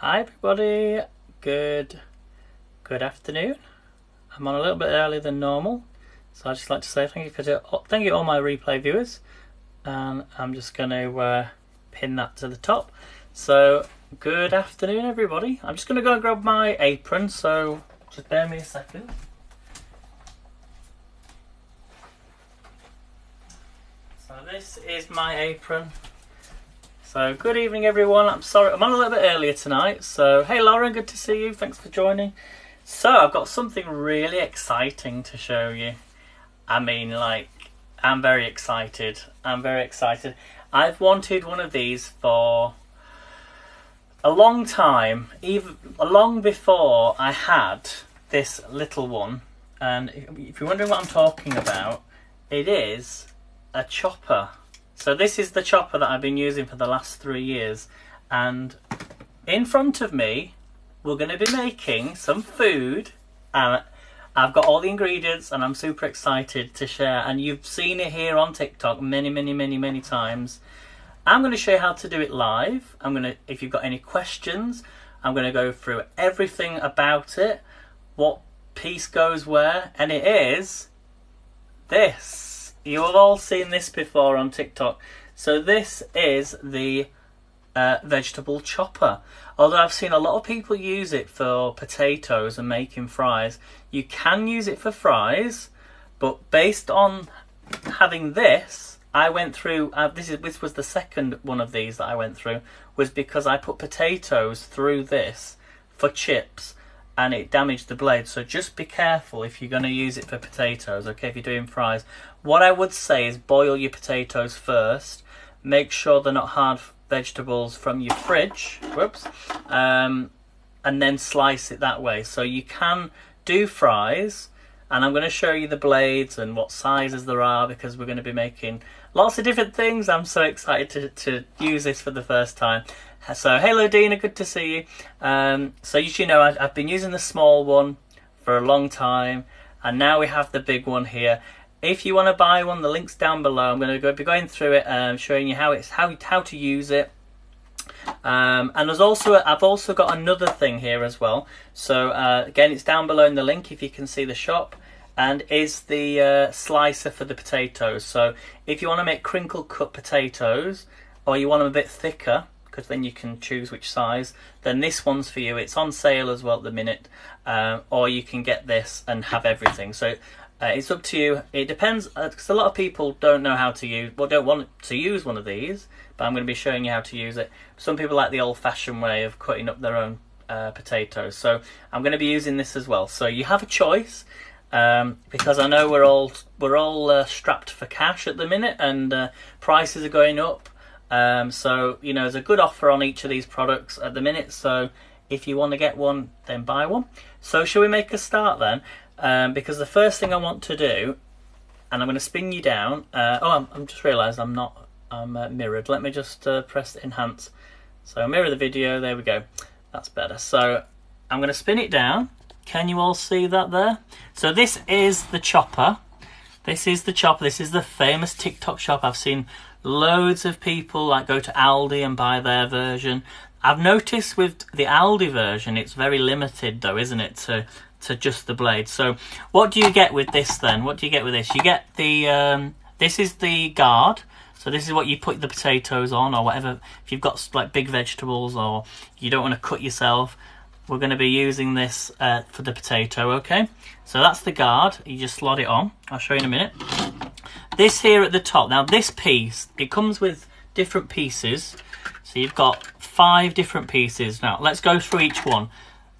Hi everybody, good afternoon. I'm on a little bit earlier than normal, so I'd just like to say thank you all my replay viewers, and I'm just going to pin that to the top. So good afternoon everybody. I'm just going to go and grab my apron, so just bear me a second. So this is my apron. So good evening everyone. I'm sorry I'm on a little bit earlier tonight. So hey Lauren, good to see you. Thanks for joining. So I've got something really exciting to show you. I mean, like, I'm very excited. I've wanted one of these for a long time, even long before I had this little one. And if you're wondering what I'm talking about, it is a chopper. So this is the chopper that I've been using for the last 3 years, and in front of me we're going to be making some food, and I've got all the ingredients and I'm super excited to share, and you've seen it here on TikTok many times. I'm going to show you how to do it live. If you've got any questions, I'm going to go through everything about it, what piece goes where, and it is this. You have all seen this before on TikTok. So this is the vegetable chopper. Although I've seen a lot of people use it for potatoes and making fries. You can use it for fries, but based on having this, I went through, this was the second one of these that I went through, was because I put potatoes through this for chips, and it damaged the blade. So just be careful if you're going to use it for potatoes, okay, if you're doing fries. What I would say is boil your potatoes first. Make sure they're not hard vegetables from your fridge. Whoops. And then slice it that way. So you can do fries, and I'm going to show you the blades and what sizes there are, because we're going to be making lots of different things. I'm so excited to use this for the first time. So hello Dina, good to see you. So you should know I've been using the small one for a long time, and now we have the big one here. If you want to buy one, the link's down below. I'm going to be going through it, showing you how to use it. And I've also got another thing here as well. So again, it's down below in the link if you can see the shop, and is the slicer for the potatoes. So if you want to make crinkle cut potatoes, or you want them a bit thicker, because then you can choose which size, then this one's for you. It's on sale as well at the minute, or you can get this and have everything. So it's up to you. It depends, because a lot of people don't know how to use, don't want to use one of these, but I'm going to be showing you how to use it. Some people like the old-fashioned way of cutting up their own potatoes, so I'm going to be using this as well. So you have a choice, because I know we're all strapped for cash at the minute, and prices are going up. So you know, there's a good offer on each of these products at the minute, so if you want to get one, then buy one. So shall we make a start then? Because the first thing I want to do, and I'm going to spin you down. I'm just realised I'm mirrored. Let me just press enhance. So mirror the video. There we go. That's better. So I'm going to spin it down. Can you all see that there? So this is the chopper. This is the chopper. This is the famous TikTok shop. I've seen loads of people like go to Aldi and buy their version. I've noticed with the Aldi version, it's very limited though, isn't it, to just the blade. So what do you get with this then? What do you get with this? You get the this is the guard. So this is what you put the potatoes on, or whatever. If you've got like big vegetables, or you don't want to cut yourself, we're going to be using this for the potato, okay? So that's the guard. You just slot it on. I'll show you in a minute. This here at the top. Now this piece, it comes with different pieces. So you've got 5 different pieces. Now let's go through each one.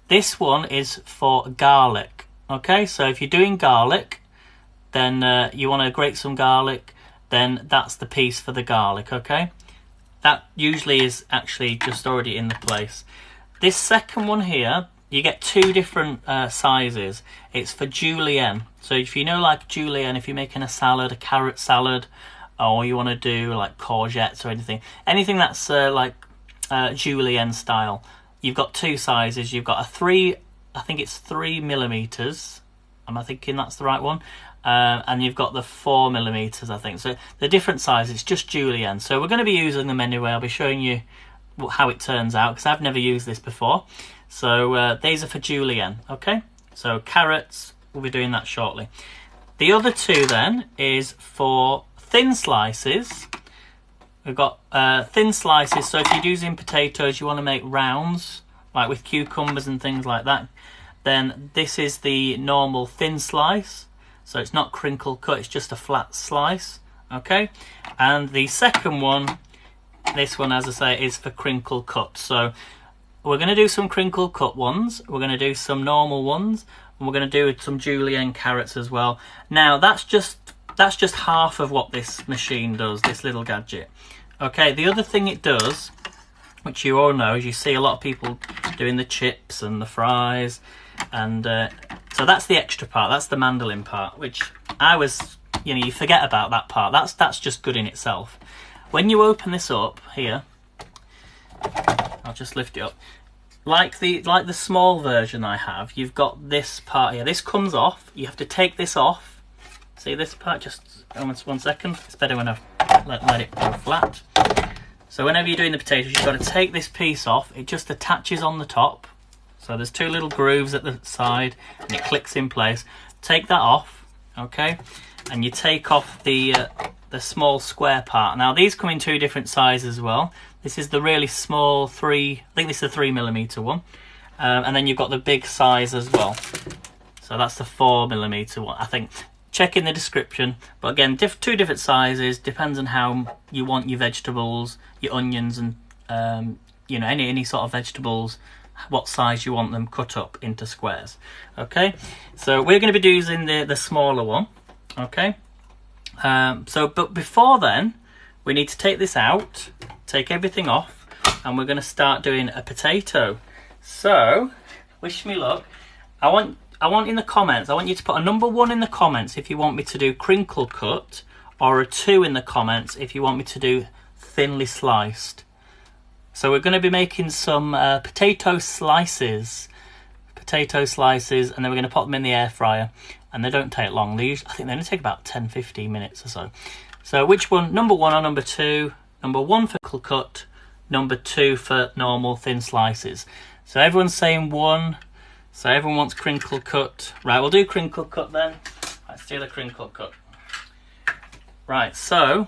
This one is for garlic, okay? So if you're doing garlic, then you want to grate some garlic, then that's the piece for the garlic, okay? That usually is actually just already in the place. This second one here, you get 2 different sizes. It's for Julienne. So if you know, like Julienne, if you're making a salad, a carrot salad, or you want to do like courgettes or anything that's like Julienne style, you've got 2 sizes. You've got a 3, I think it's 3 millimeters. Am I thinking that's the right one? And you've got the 4 millimeters, I think. So the different sizes, just Julienne. So we're going to be using them anyway. I'll be showing you how it turns out, because I've never used this before. So these are for Julienne, okay? So carrots, we'll be doing that shortly. The other two then is for thin slices. We've got thin slices, so if you're using potatoes, you want to make rounds, like with cucumbers and things like that, then this is the normal thin slice. So it's not crinkle cut, it's just a flat slice, okay? And the second one, this one, as I say, is for crinkle cut. So we're going to do some crinkle cut ones, we're going to do some normal ones, and we're going to do some Julienne carrots as well. Now that's just half of what this machine does, this little gadget. Okay, the other thing it does, which you all know, is you see a lot of people doing the chips and the fries, and so that's the extra part, that's the mandolin part, which you forget about that part. That's just good in itself. When you open this up here, I'll just lift it up. Like the small version I have, you've got this part here. This comes off. You have to take this off. See this part? Just almost 1 second. It's better when I let it go flat. So whenever you're doing the potatoes, you've got to take this piece off. It just attaches on the top. So there's two little grooves at the side, and it clicks in place. Take that off, okay? And you take off the small square part. Now these come in two different sizes as well. This is the really small I think this is the 3mm one, and then you've got the big size as well. So that's the 4mm one, I think. Check in the description. But again, two different sizes, depends on how you want your vegetables, your onions, and any sort of vegetables, what size you want them cut up into squares. Okay, so we're going to be using the smaller one. Okay, but before then, we need to take this out, take everything off, and we're going to start doing a potato. So wish me luck. I want in the comments, I want you to put a number 1 in the comments if you want me to do crinkle cut, or a 2 in the comments if you want me to do thinly sliced. So we're going to be making some potato slices, and then we're going to pop them in the air fryer, and they don't take long. I think they only take about 10-15 minutes or so. So which one, number 1 or number 2? Number 1 for crinkle cut, number 2 for normal thin slices. So everyone's saying 1. So everyone wants crinkle cut. Right, we'll do crinkle cut then. Let's do the crinkle cut. Right, so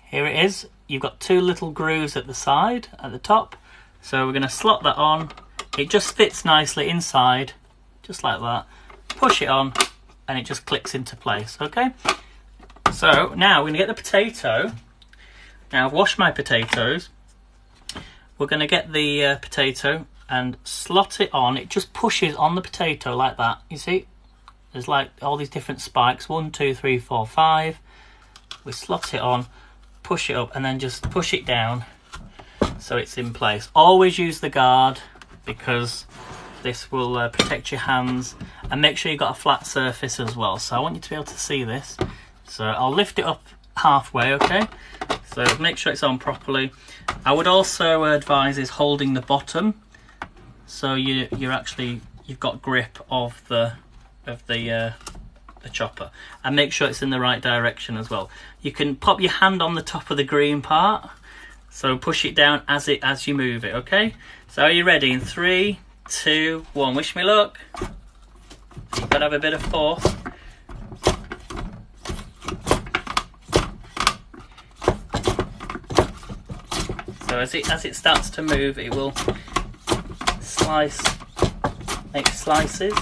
here it is. You've got two little grooves at the side, at the top. So we're going to slot that on. It just fits nicely inside, just like that. Push it on, and it just clicks into place, okay? So now we're going to get the potato. Now I've washed my potatoes. We're going to get the potato and slot it on. It just pushes on the potato like that. You see, there's like all these different spikes, 1, 2, 3, 4, 5. We slot it on, push it up, and then just push it down so it's in place. Always use the guard, because this will protect your hands, and make sure you've got a flat surface as well. So I want you to be able to see this. So I'll lift it up halfway, okay? So make sure it's on properly. I would also advise is holding the bottom, so you've got grip of the chopper, and make sure it's in the right direction as well. You can pop your hand on the top of the green part, so push it down as you move it, okay? So are you ready? In 3, 2, 1, wish me luck. You've got to have a bit of force. So as it starts to move, it will make slices.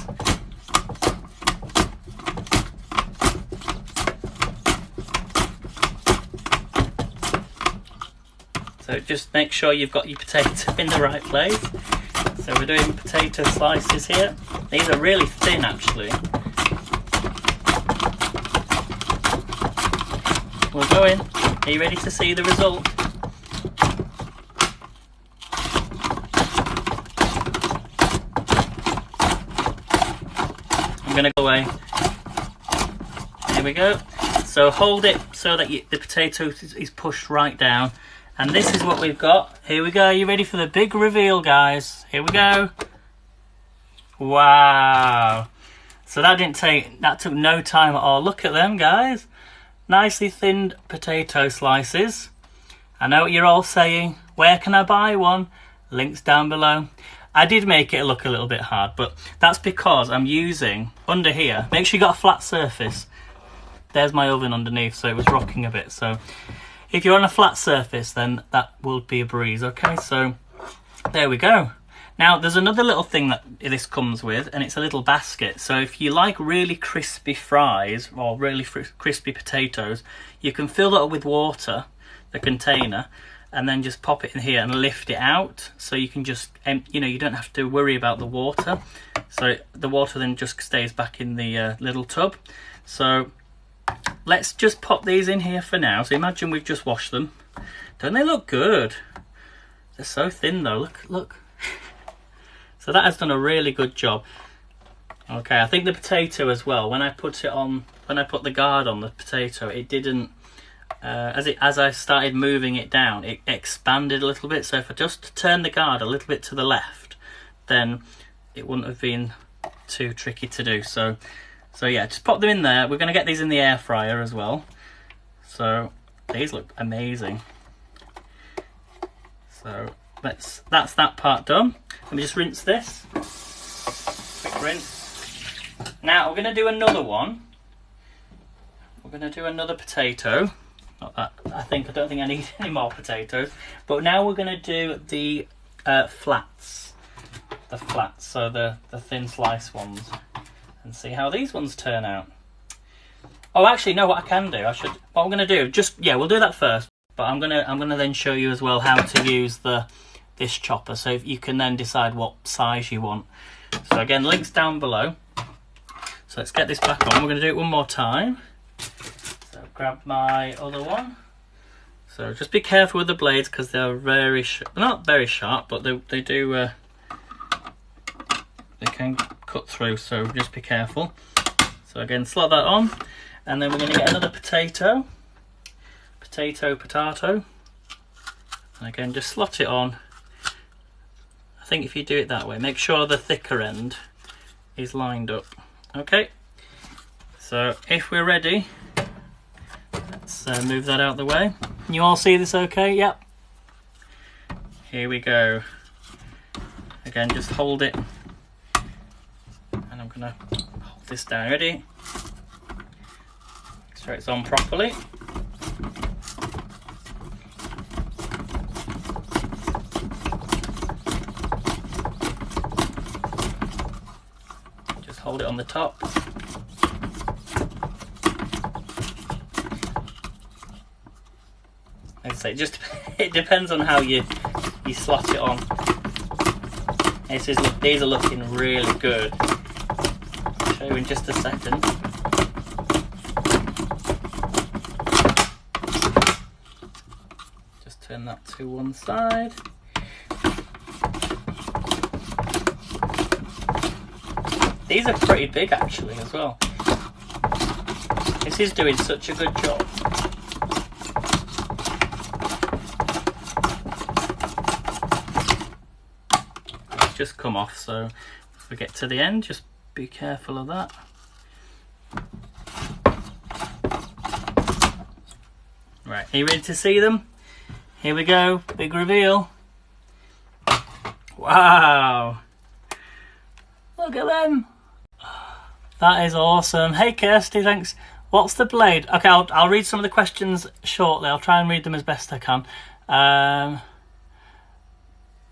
So just make sure you've got your potato in the right place. So we're doing potato slices here. These are really thin actually. We'll go in. Are you ready to see the result? I'm going to go away. Here we go. So hold it so that the potato is pushed right down. And this is what we've got. Here we go. Are you ready for the big reveal, guys? Here we go. Wow. So that took no time at all. Look at them, guys. Nicely thinned potato slices. I know what you're all saying. Where can I buy one? Links down below. I did make it look a little bit hard, but that's because I'm using, under here, make sure you got a flat surface. There's my oven underneath, so it was rocking a bit. So if you're on a flat surface, then that will be a breeze, okay? So there we go. Now, there's another little thing that this comes with, and it's a little basket. So if you like really crispy fries or really crispy potatoes, you can fill that up with water, the container, and then just pop it in here and lift it out. So you can just, you know, you don't have to worry about the water. So the water then just stays back in the little tub. So let's just pop these in here for now. So imagine we've just washed them. Don't they look good? They're so thin though, look. So that has done a really good job. Okay, I think the potato as well, when I put it on, when I put the guard on the potato, it didn't, as I started moving it down, it expanded a little bit. So if I just turn the guard a little bit to the left, then it wouldn't have been too tricky to do. So yeah, just pop them in there. We're going to get these in the air fryer as well. So these look amazing. So that's that part done. Let me just rinse this. Quick rinse. Now we're going to do another one. We're going to do another potato. Not that I don't think I need any more potatoes. But now we're going to do the flats. The flats, so the thin slice ones, and see how these ones turn out. Oh, actually, no. What I can do, what I'm going to do, we'll do that first. But I'm gonna then show you as well how to use this chopper, so you can then decide what size you want. So again, links down below. So let's get this back on. We're going to do it one more time. So grab my other one. So just be careful with the blades because they're not very sharp, but they do they can cut through. So just be careful. So again, slot that on, and then we're going to get another potato. Potato. And again, just slot it on. I think if you do it that way, make sure the thicker end is lined up. Okay, so if we're ready, let's move that out of the way. Can you all see this okay? Yep. Here we go. Again, just hold it. And I'm gonna hold this down. Ready? Make sure it's on properly. Hold it on the top. Like I say, it depends on how you slot it on. These are looking really good. I'll show you in just a second. Just turn that to one side. These are pretty big actually as well. This is doing such a good job. It's just come off, so if we get to the end, just be careful of that. Right, are you ready to see them? Here we go, big reveal. Wow! Look at them! That is awesome. Hey Kirsty, thanks. What's the blade? Okay, I'll read some of the questions shortly. I'll try and read them as best I can.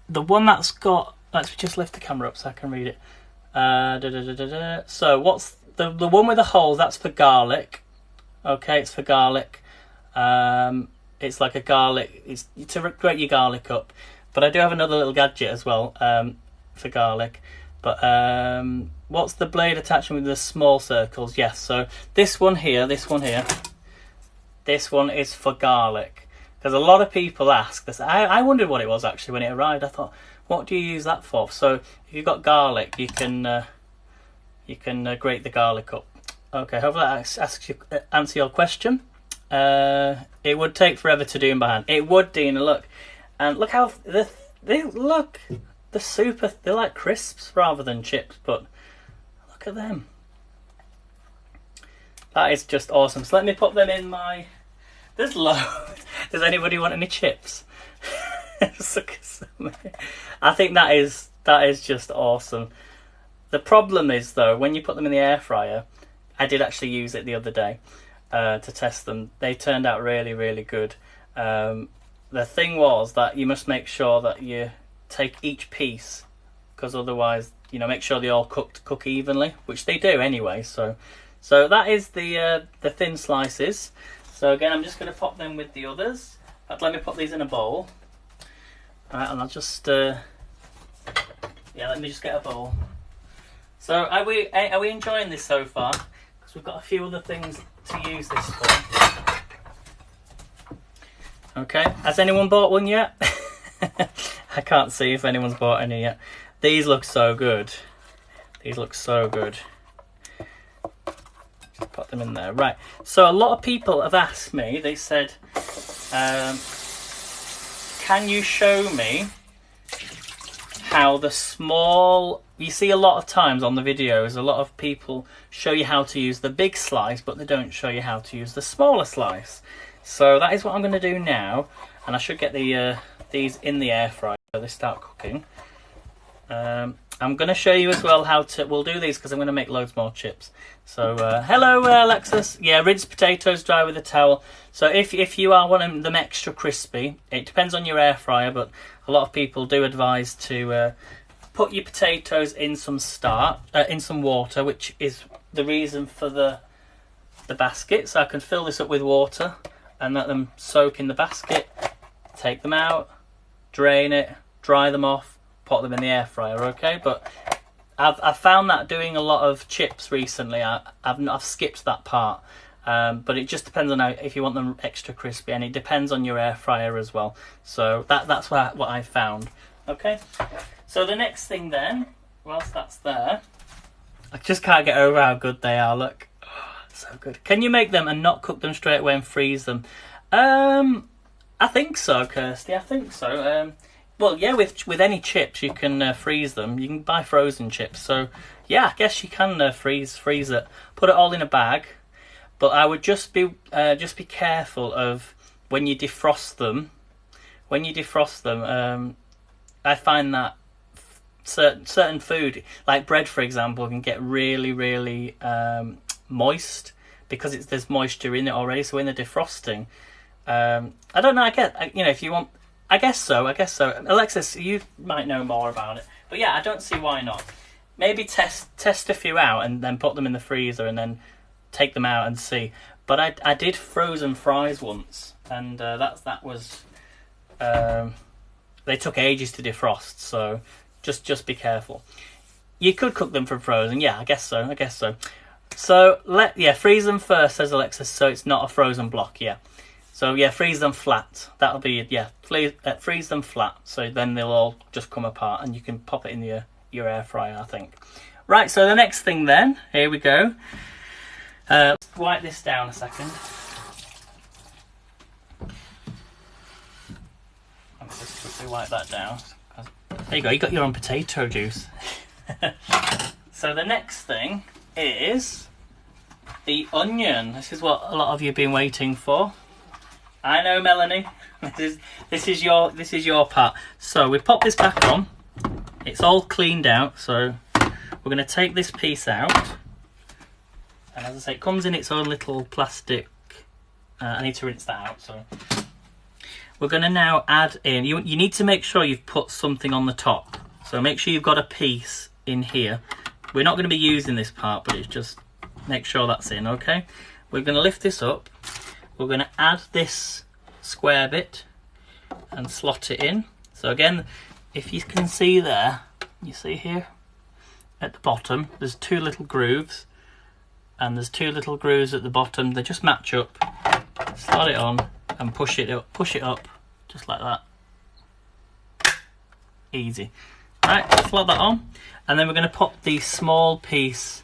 The one that's got... Let's just lift the camera up so I can read it. So what's the one with the holes? That's for garlic. Okay, it's for garlic. It's like a garlic... It's to grate your garlic up. But I do have another little gadget as well for garlic. But what's the blade attachment with the small circles? Yes, so this one is for garlic. Because a lot of people ask this. I wondered what it was actually when it arrived. I thought, what do you use that for? So if you've got garlic, you can grate the garlic up. Okay, hopefully that answer your question. It would take forever to do by hand. It would, Dina. Look, and look how they look. They're like crisps rather than chips, but look at them. That is just awesome. So let me put them in my... There's loads. Does anybody want any chips? I think that is just awesome. The problem is though, when you put them in the air fryer, I did actually use it the other day to test them. They turned out really, really good. The thing was that you must make sure that you take each piece, because otherwise, you know, make sure they all cook evenly, which they do anyway. So that is the thin slices. So again, I'm just going to pop them with the others. But let me put these in a bowl. All right, and I'll just let me just get a bowl. So are we enjoying this so far? Because we've got a few other things to use this for. Okay, has anyone bought one yet? I can't see if anyone's bought any yet. These look so good. These look so good. Just put them in there. Right, so a lot of people have asked me, they said, can you show me how the small... You see a lot of times on the videos, a lot of people show you how to use the big slice, but they don't show you how to use the smaller slice. So that is what I'm going to do now, and I should get these in the air fryer so they start cooking. I'm going to show you as well how to... We'll do these because I'm going to make loads more chips. So, hello Alexis. Yeah, rinse potatoes dry with a towel. So if you are wanting them extra crispy, it depends on your air fryer, but a lot of people do advise to put your potatoes in some in some water, which is the reason for the basket. So I can fill this up with water and let them soak in the basket, take them out, drain it, dry them off, put them in the air fryer, okay? But I've found that doing a lot of chips recently, I've skipped that part. But it just depends on if you want them extra crispy, and it depends on your air fryer as well. So that's what I found. Okay, so the next thing then, whilst that's there, I just can't get over how good they are. Look, oh, so good. Can you make them and not cook them straight away and freeze them? I think so, Kirsty. I think so. Well, yeah, with any chips you can freeze them. You can buy frozen chips. So yeah, I guess you can freeze it. Put it all in a bag. But I would just be careful of when you defrost them. When you defrost them, I find that certain food, like bread for example, can get really, really moist because there's moisture in it already. So when they're defrosting, I don't know. If you want, I guess so. Alexis, you might know more about it. But yeah, I don't see why not. Maybe test a few out and then put them in the freezer and then take them out and see. But I did frozen fries once, and that was they took ages to defrost, so just be careful. You could cook them from frozen, yeah, I guess so. So freeze them first, says Alexis, so it's not a frozen block, yeah. So yeah, freeze them flat. That'll be it, yeah. Freeze them flat, so then they'll all just come apart, and you can pop it in your air fryer, I think. Right, so the next thing then, here we go. Let's wipe this down a second. I'll just quickly wipe that down. There you go, you got your own potato juice. So the next thing is the onion. This is what a lot of you have been waiting for. I know, Melanie. This is your part. So we pop this back on. It's all cleaned out. So we're going to take this piece out. And as I say, it comes in its own little plastic. I need to rinse that out. So we're going to now add in. You need to make sure you've put something on the top. So make sure you've got a piece in here. We're not going to be using this part, but it's just make sure that's in. Okay. We're going to lift this up. We're going to add this square bit and slot it in. So again, if you can see there, you see here at the bottom, there's two little grooves, and there's two little grooves at the bottom. They just match up. Slot it on and push it up, just like that. Easy. Right, slot that on, and then we're going to pop the small piece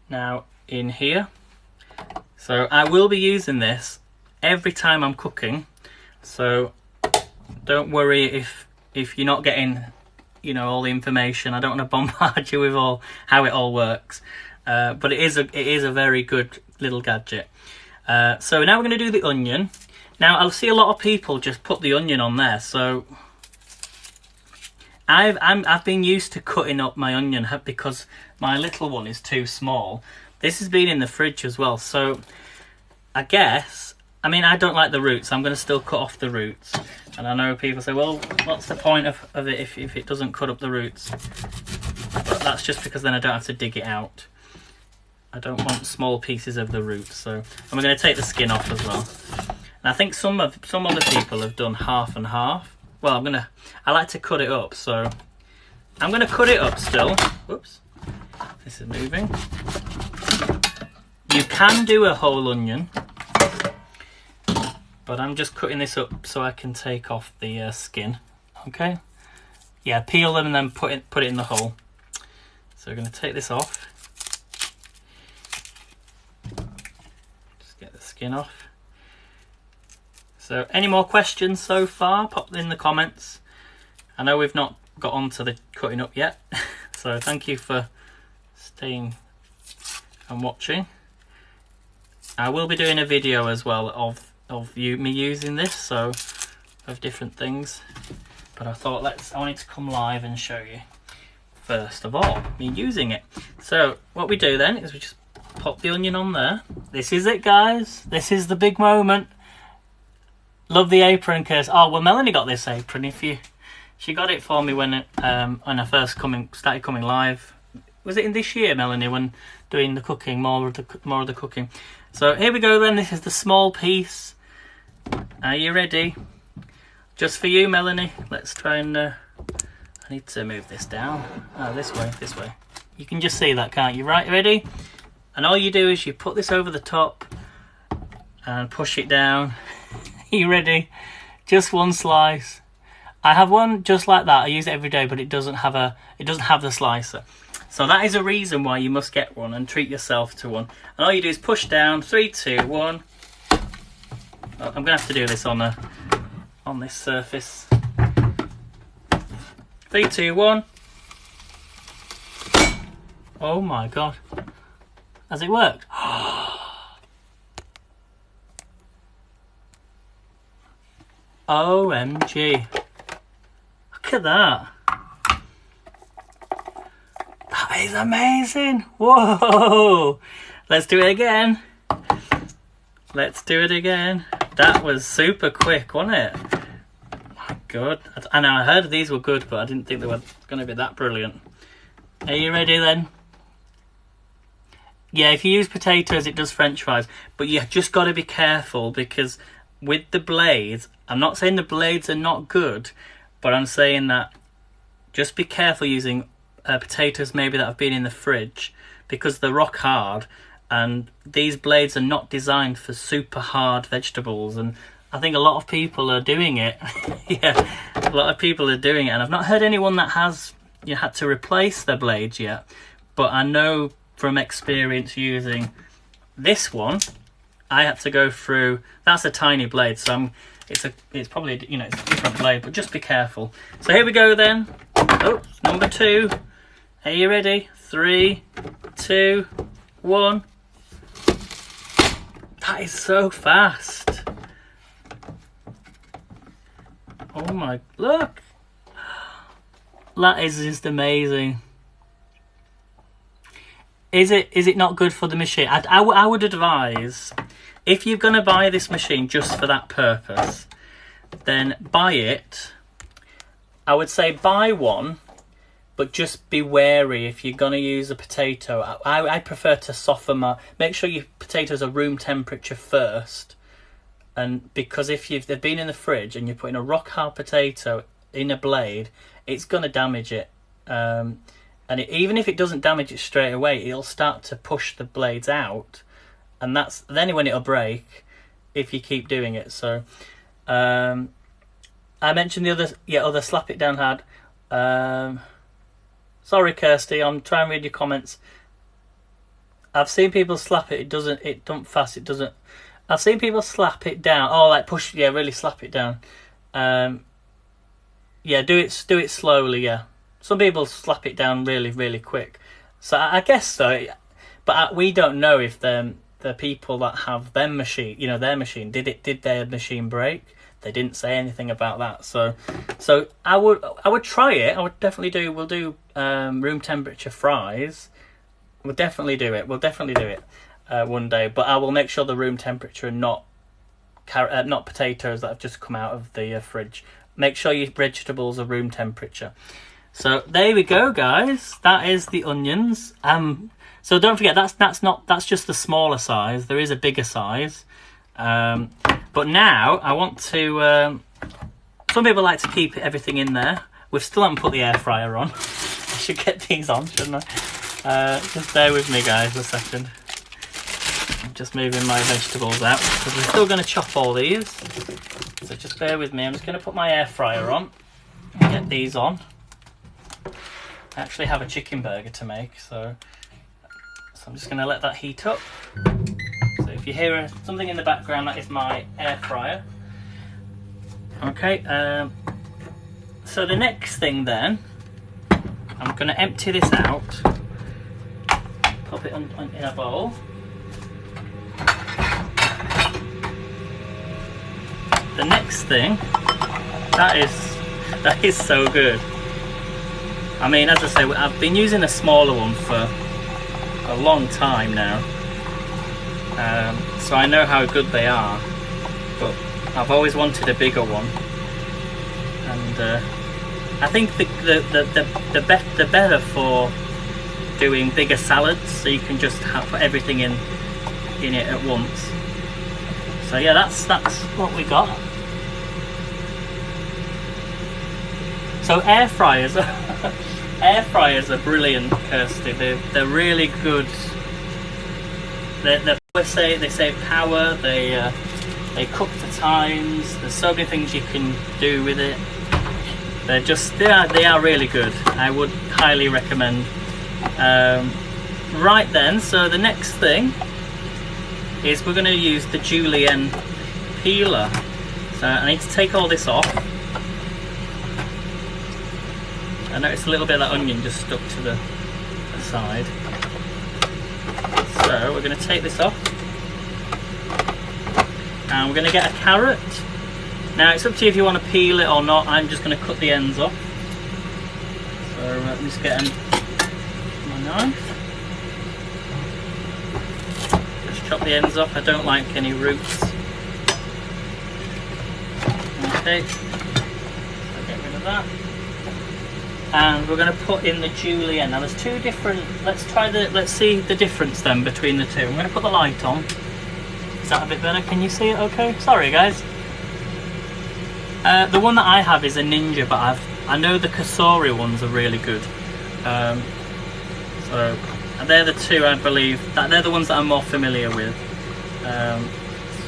now in here. So I will be using this every time I'm cooking, so don't worry if you're not getting, all the information. I don't want to bombard you with how it all works, but it is a very good little gadget. So now we're going to do the onion. Now I'll see a lot of people just put the onion on there, so I've been used to cutting up my onion because my little one is too small. This has been in the fridge as well, so I guess, I mean, I don't like the roots. I'm going to still cut off the roots. And I know people say, well, what's the point of it if it doesn't cut up the roots? But that's just because then I don't have to dig it out. I don't want small pieces of the roots, so I'm going to take the skin off as well. And I think some other people have done half and half. Well, I like to cut it up, so I'm going to cut it up still. Whoops, this is moving. You can do a whole onion, but I'm just cutting this up so I can take off the skin. Okay, yeah, peel them and then put it in the hole. So we're going to take this off. Just get the skin off. So any more questions so far, pop them in the comments. I know we've not got on to the cutting up yet, so thank you for staying and watching. I will be doing a video as well of me using this, so of different things. But I thought I wanted to come live and show you first of all me using it. So what we do then is we just pop the onion on there. This is it, guys. This is the big moment. Love the apron, Kirsty. Oh well, Melanie got this apron. She got it for me when I first started coming live. Was it in this year, Melanie, when doing the cooking, more of the cooking? So here we go then. This is the small piece. Are you ready? Just for you, Melanie. Let's try and I need to move this down. This way. You can just see that, can't you? Right, ready? And all you do is you put this over the top and push it down. Are you ready? Just one slice. I have one just like that. I use it every day, but it doesn't have the slicer. So that is a reason why you must get one and treat yourself to one. And all you do is push down. 3, 2, 1. Oh, I'm gonna have to do this on this surface. 3, 2, 1. Oh my god! Has it worked? OMG! Look at that. That is amazing. Whoa. Let's do it again. That was super quick, wasn't it? My god. I know I heard these were good, but I didn't think they were going to be that brilliant. Are you ready then? Yeah, if you use potatoes, it does French fries. But you just got to be careful because with the blades, I'm not saying the blades are not good, but I'm saying that just be careful using potatoes maybe that have been in the fridge because they're rock hard and these blades are not designed for super hard vegetables, and I think a lot of people are doing it. Yeah, a lot of people are doing it, and I've not heard anyone that has had to replace their blades yet, but I know from experience using this one I had to go through. That's a tiny blade, so it's probably it's a different blade, but just be careful. So here we go then. Oh, number 2. Are you ready? 3, 2, 1. That is so fast. Oh my, look. That is just amazing. Is it not good for the machine? I would advise, if you're going to buy this machine just for that purpose, then buy it. I would say buy one, but just be wary if you're going to use a potato. I prefer to soften make sure your potatoes are room temperature first. And because if they've been in the fridge and you're putting a rock hard potato in a blade, it's going to damage it. And even if it doesn't damage it straight away, it'll start to push the blades out, and that's then when it'll break if you keep doing it. So I mentioned the other slap it down hard. Sorry, Kirsty, I'm trying to read your comments. I've seen people slap it. It don't fast. It doesn't. I've seen people slap it down. Oh, like push. Yeah, really slap it down. Yeah, do it slowly. Yeah. Some people slap it down really, really quick. So I guess so. But we don't know if the people that have their machine, you know, their machine, did their machine break? They didn't say anything about that. So I would try it. I would definitely we'll do room temperature fries. We'll definitely do it. One day. But I will make sure the room temperature and not potatoes that have just come out of the fridge. Make sure your vegetables are room temperature. So there we go, guys. That is the onions. So don't forget that's just the smaller size. There is a bigger size. But now I want to. Some people like to keep everything in there. We still haven't put the air fryer on. I should get these on, shouldn't I? Just bear with me, guys, a second. I'm just moving my vegetables out because we're still going to chop all these. So just bear with me. I'm just going to put my air fryer on and get these on. I actually have a chicken burger to make, so I'm just going to let that heat up. So if you hear something in the background, that is my air fryer. Okay, so the next thing then, I'm going to empty this out, pop it in a bowl. The next thing, that is so good. I mean, as I say, I've been using a smaller one for a long time now, so I know how good they are, but I've always wanted a bigger one, and I think the better for doing bigger salads, so you can just put everything in it at once. So yeah, that's what we got. So air fryers are brilliant, Kirsty. They're really good. They save power. They cook to times. There's so many things you can do with it. They are really good. I would highly recommend. Right then, so the next thing is we're going to use the Julienne peeler. So I need to take all this off. I noticed a little bit of that onion just stuck to the side. So we're going to take this off. And we're going to get a carrot. Now it's up to you if you want to peel it or not. I'm just going to cut the ends off. So let me just get my knife. Just chop the ends off. I don't like any roots. Okay. So get rid of that. And we're going to put in the Julienne. Now there's two different, let's see the difference then between the two. I'm going to put the light on. Is that a bit better? Can you see it okay? Sorry guys. The one that I have is a Ninja, but I know the Kasori ones are really good. So they're the two, I believe, they're the ones that I'm more familiar with. So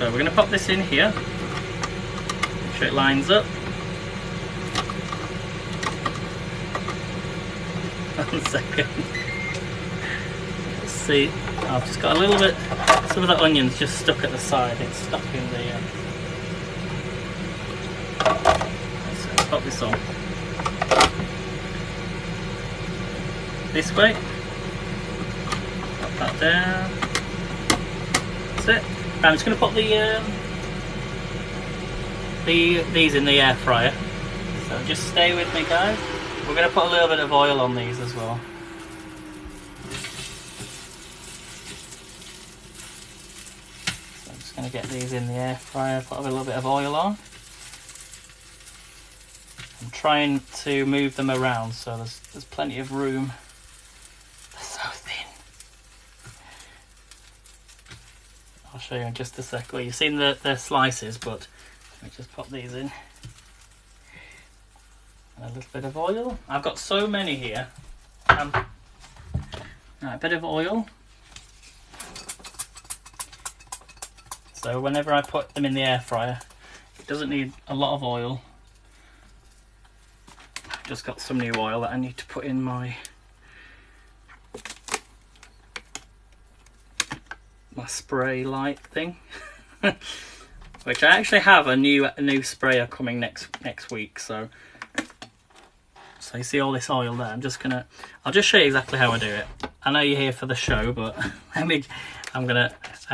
we're going to pop this in here. Make sure it lines up. 1 second. Let's see. I've just got a little bit. Some of the onions just stuck at the side. It's stuck in the. Let's pop this on. This way. Pop that down. That's it. I'm just going to put these in the air fryer. So just stay with me, guys. We're going to put a little bit of oil on these as well. So I'm just going to get these in the air fryer, put a little bit of oil on. I'm trying to move them around so there's plenty of room. They're so thin. I'll show you in just a sec. Well, you've seen the slices, but let me just pop these in. And a little bit of oil. I've got so many here. Right, a bit of oil. So whenever I put them in the air fryer, it doesn't need a lot of oil. I've just got some new oil that I need to put in my spray light thing. Which I actually have a new sprayer coming next week, so you see all this oil there. I'll just show you exactly how I do it. I know you're here for the show, but I'm I've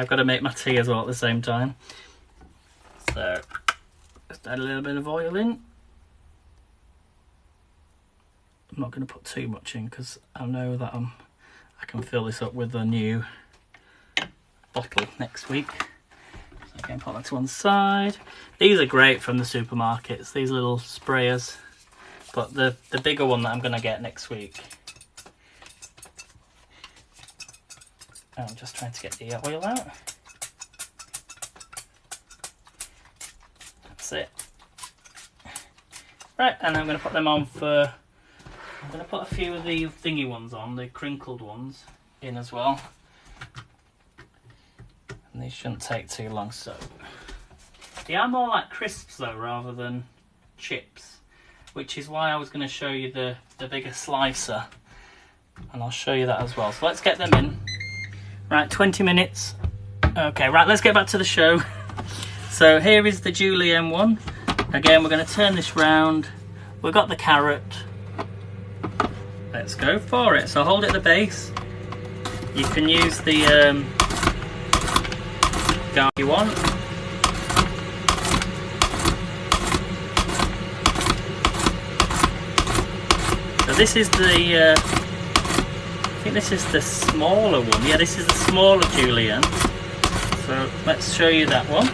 got to make my tea as well at the same time. So just add a little bit of oil in. I'm not going to put too much in because I know that I can fill this up with a new bottle next week. So again, put that to one side. These are great from the supermarkets, these little sprayers, but the bigger one that I'm going to get next week. I'm just trying to get the oil out. That's it. Right, and I'm going to put them on for... I'm going to put a few of the thingy ones on, the crinkled ones, in as well. And these shouldn't take too long, so... They are more like crisps though, rather than chips, which is why I was going to show you the bigger slicer. And I'll show you that as well. So let's get them in. Right, 20 minutes. Okay, right, let's get back to the show. So here is the Julienne one. Again, we're going to turn this round. We've got the carrot. Let's go for it. So hold it at the base. You can use the garlic you want. So this is the, I think this is the smaller one. Yeah, this is the smaller Julienne. So let's show you that one.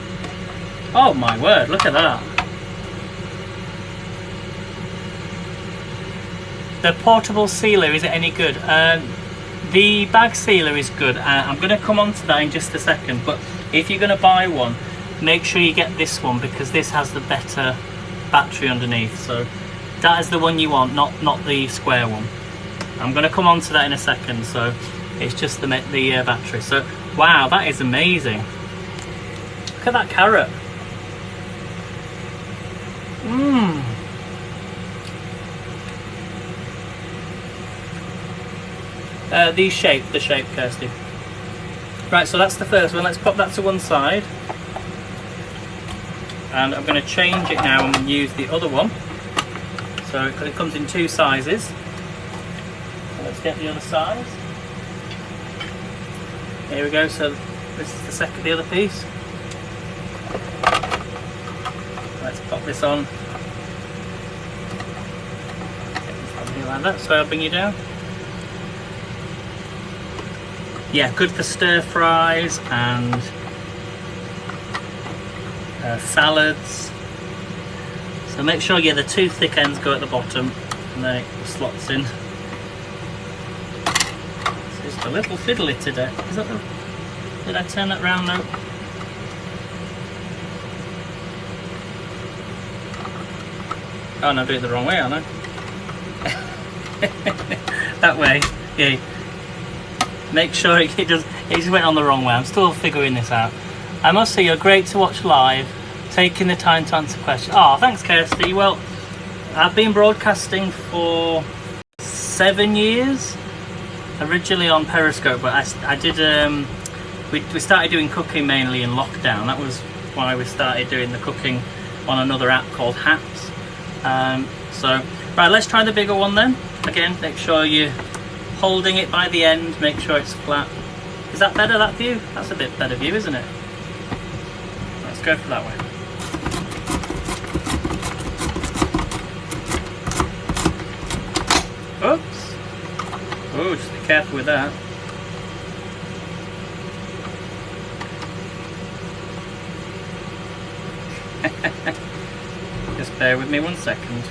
Oh my word, look at that. The portable sealer, is it any good? The bag sealer is good. I'm going to come on to that in just a second, but if you're going to buy one, make sure you get this one because this has the better battery underneath. So that is the one you want, not the square one. I'm going to come on to that in a second. So it's just the battery. So wow, that is amazing. Look at that carrot. Mmm. The shape, Kirsty. Right, so that's the first one. Let's pop that to one side. And I'm going to change it now and use the other one. So it comes in two sizes. So let's get the other size. Here we go. So this is the other piece. Let's pop this on. Something like that. So I'll bring you down. Yeah, good for stir fries and salads. So make sure, yeah, the two thick ends go at the bottom and then it slots in. It's just a little fiddly today. Is that the... Did I turn that round now? Oh no, I'm doing it the wrong way, aren't I? That way, yeah. Make sure it just went on the wrong way. I'm still figuring this out. I must say you're great to watch live, taking the time to answer questions. Oh, thanks Kirsty. Well, I've been broadcasting for 7 years, originally on Periscope, but I did, we started doing cooking mainly in lockdown. That was why we started doing the cooking on another app called Haps. So, right, let's try the bigger one then. Again, make sure you holding it by the end, make sure it's flat. Is that better, that view? That's a bit better view, isn't it? Let's go for that way. Oops. Oh, just be careful with that. Just bear with me 1 second.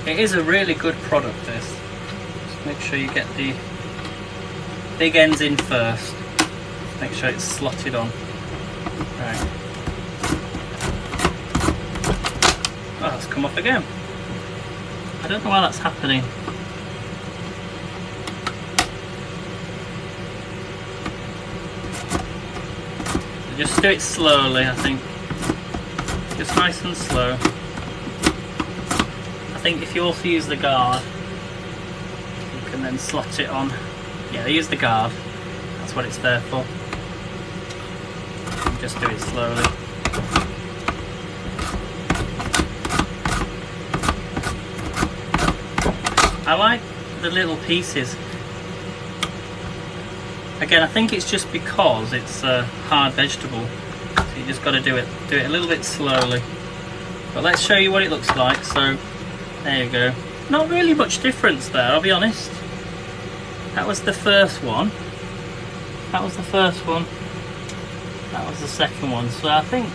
It is a really good product, this. Just make sure you get the big ends in first. Make sure it's slotted on. Right. Oh, it's come off again. I don't know why that's happening. So just do it slowly, I think. Just nice and slow. I think if you also use the guard, you can then slot it on. Yeah, use the guard. That's what it's there for. And just do it slowly. I the little pieces. Again, I think it's just because it's a hard vegetable, so you just got to do it a little bit slowly. But let's show you what it looks like. So there you go. Not really much difference there, I'll be honest. That was the first one. That was the first one. That was the second one. So I think,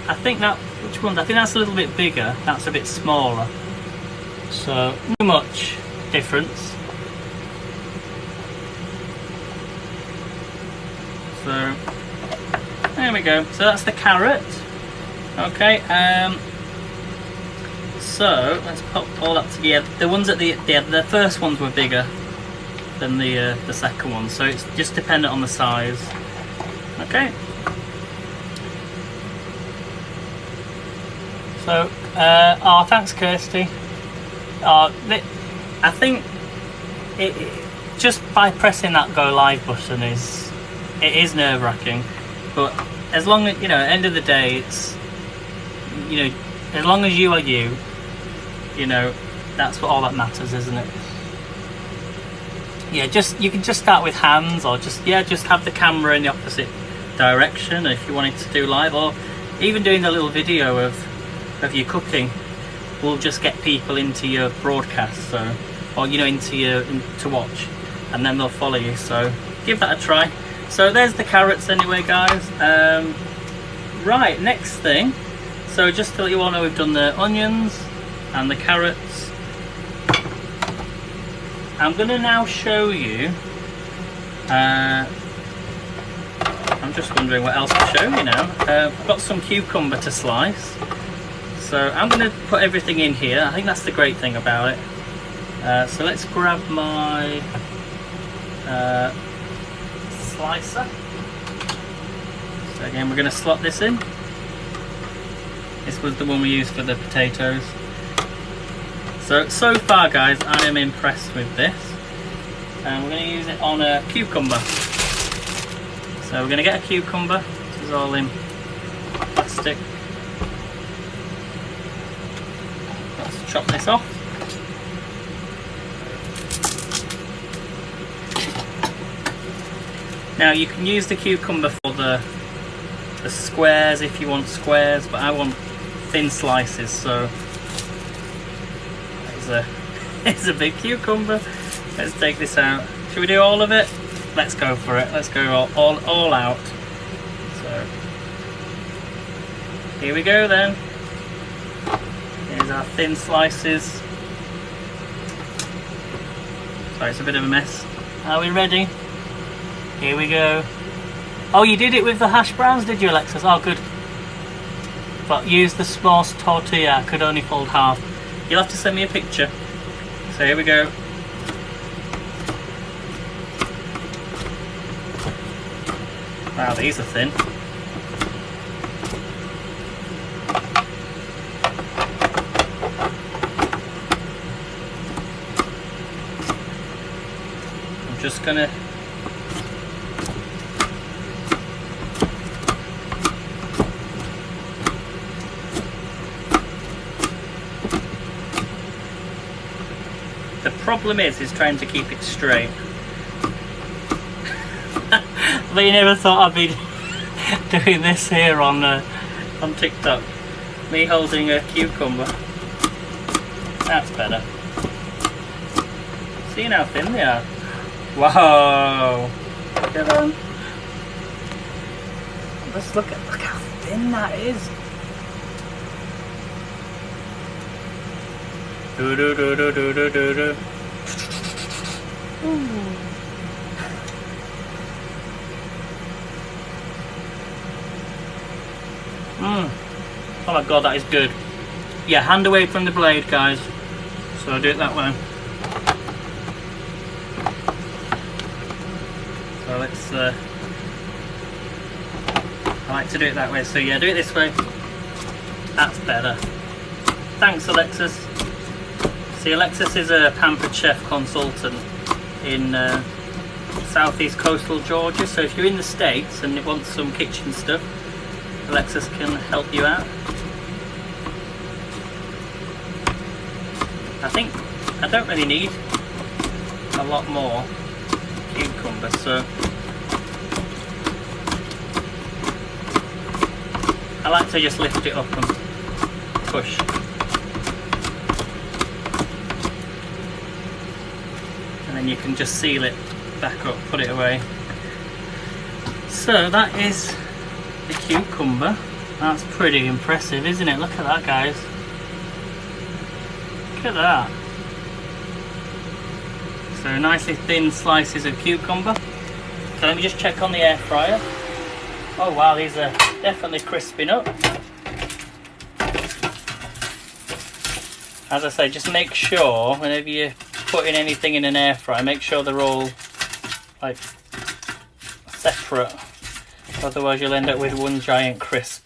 I think that, which one? I think that's a little bit bigger. That's a bit smaller. So not much difference. So there we go. So that's the carrot. Okay. So let's put all that together. The ones at the first ones were bigger than the second one, so it's just dependent on the size. Okay. So oh, thanks Kirsty. I think it just by pressing that go live button it is nerve-wracking, but as long as, you know, at the end of the day, it's, you know, as long as you are you, you know, that's what all that matters, isn't it? Yeah, you can just start with hands, or just have the camera in the opposite direction if you wanted to do live, or even doing a little video of your cooking will just get people into your broadcast, so, or, you know, to watch, and then they'll follow you. So give that a try. So there's the carrots anyway, guys. Right, next thing, so just to let you all know, we've done the onions and the carrots. I'm going to now show you, I'm just wondering what else to show you now. I've got some cucumber to slice, so I'm going to put everything in here. I think that's the great thing about it. So let's grab my slicer. So again, we're going to slot this in. This was the one we used for the potatoes. So far, guys, I am impressed with this. And we're going to use it on a cucumber. So we're going to get a cucumber. This is all in plastic. Let's chop this off. Now you can use the cucumber for the squares if you want squares, but I want thin slices, so it's a big cucumber. Let's take this out. Should we do all of it? Let's go for it. Let's go all out. So here we go then. Here's our thin slices. Sorry, it's a bit of a mess. Are we ready? Here we go. Oh, you did it with the hash browns, did you, Alexis? Oh, good. But use the small tortilla. I could only fold half. You'll have to send me a picture. So here we go. Wow, these are thin. I'm just gonna problem is trying to keep it straight. But you never thought I'd be doing this here on TikTok. Me holding a cucumber. That's better. See how thin they are. Whoa! Look at them. Let's look how thin that is. Do do do do do do do do. Oh my god, that is good. Yeah, hand away from the blade, guys. So do it that way. So let's I like to do it that way, so yeah, do it this way. That's better. Thanks, Alexis. See, Alexis is a Pampered Chef consultant in southeast coastal Georgia, so if you're in the States and you want some kitchen stuff, Alexis can help you out. I think I don't really need a lot more cucumber, so I like to just lift it up and push. And then you can just seal it back up, put it away. So that is the cucumber. That's pretty impressive, isn't it? Look at that, guys. Look at that. So nicely thin slices of cucumber. So let me just check on the air fryer. Oh wow, these are definitely crisping up. As I say, just make sure whenever you're putting anything in an air fryer, make sure they're all like separate. Otherwise you'll end up with one giant crisp.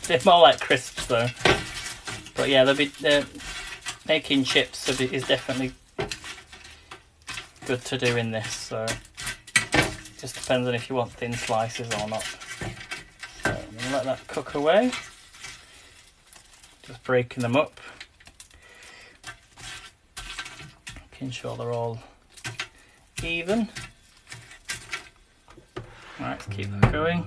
They're more like crisps though. But yeah, making chips is definitely good to do in this. So just depends on if you want thin slices or not. So I'm going to let that cook away. Just breaking them up. Making sure they're all even. Right, let's keep that going.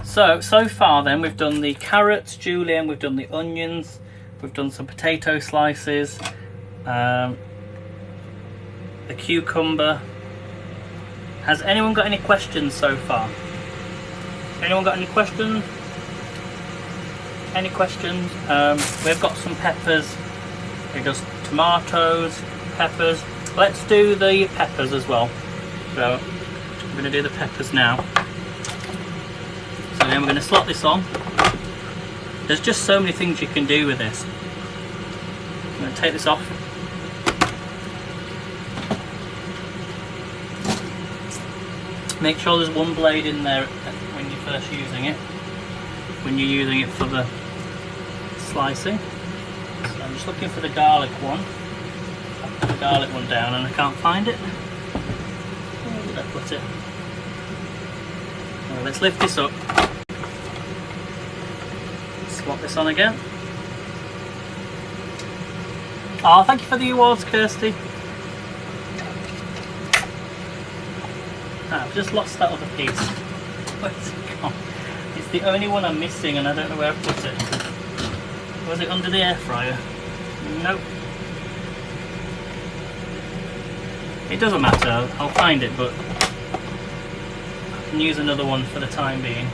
So far then we've done the carrots, Julienne, we've done the onions, we've done some potato slices, the cucumber. Has anyone got any questions so far? Anyone got any questions? Any questions? We've got some peppers. We've got tomatoes, peppers. Let's do the peppers as well. So I'm going to do the peppers now. So then we're going to slot this on. There's just so many things you can do with this. I'm going to take this off. Make sure there's one blade in there when you're first using it. When you're using it for the slicing. So I'm just looking for the garlic one. I put the garlic one down and I can't find it. Where did I put it? Well, let's lift this up. Swap this on again. Oh, thank you for the awards, Kirsty. I've just lost that other piece. Where's it gone? It's the only one I'm missing and I don't know where I put it. Was it under the air fryer? Nope. It doesn't matter, I'll find it, but I can use another one for the time being.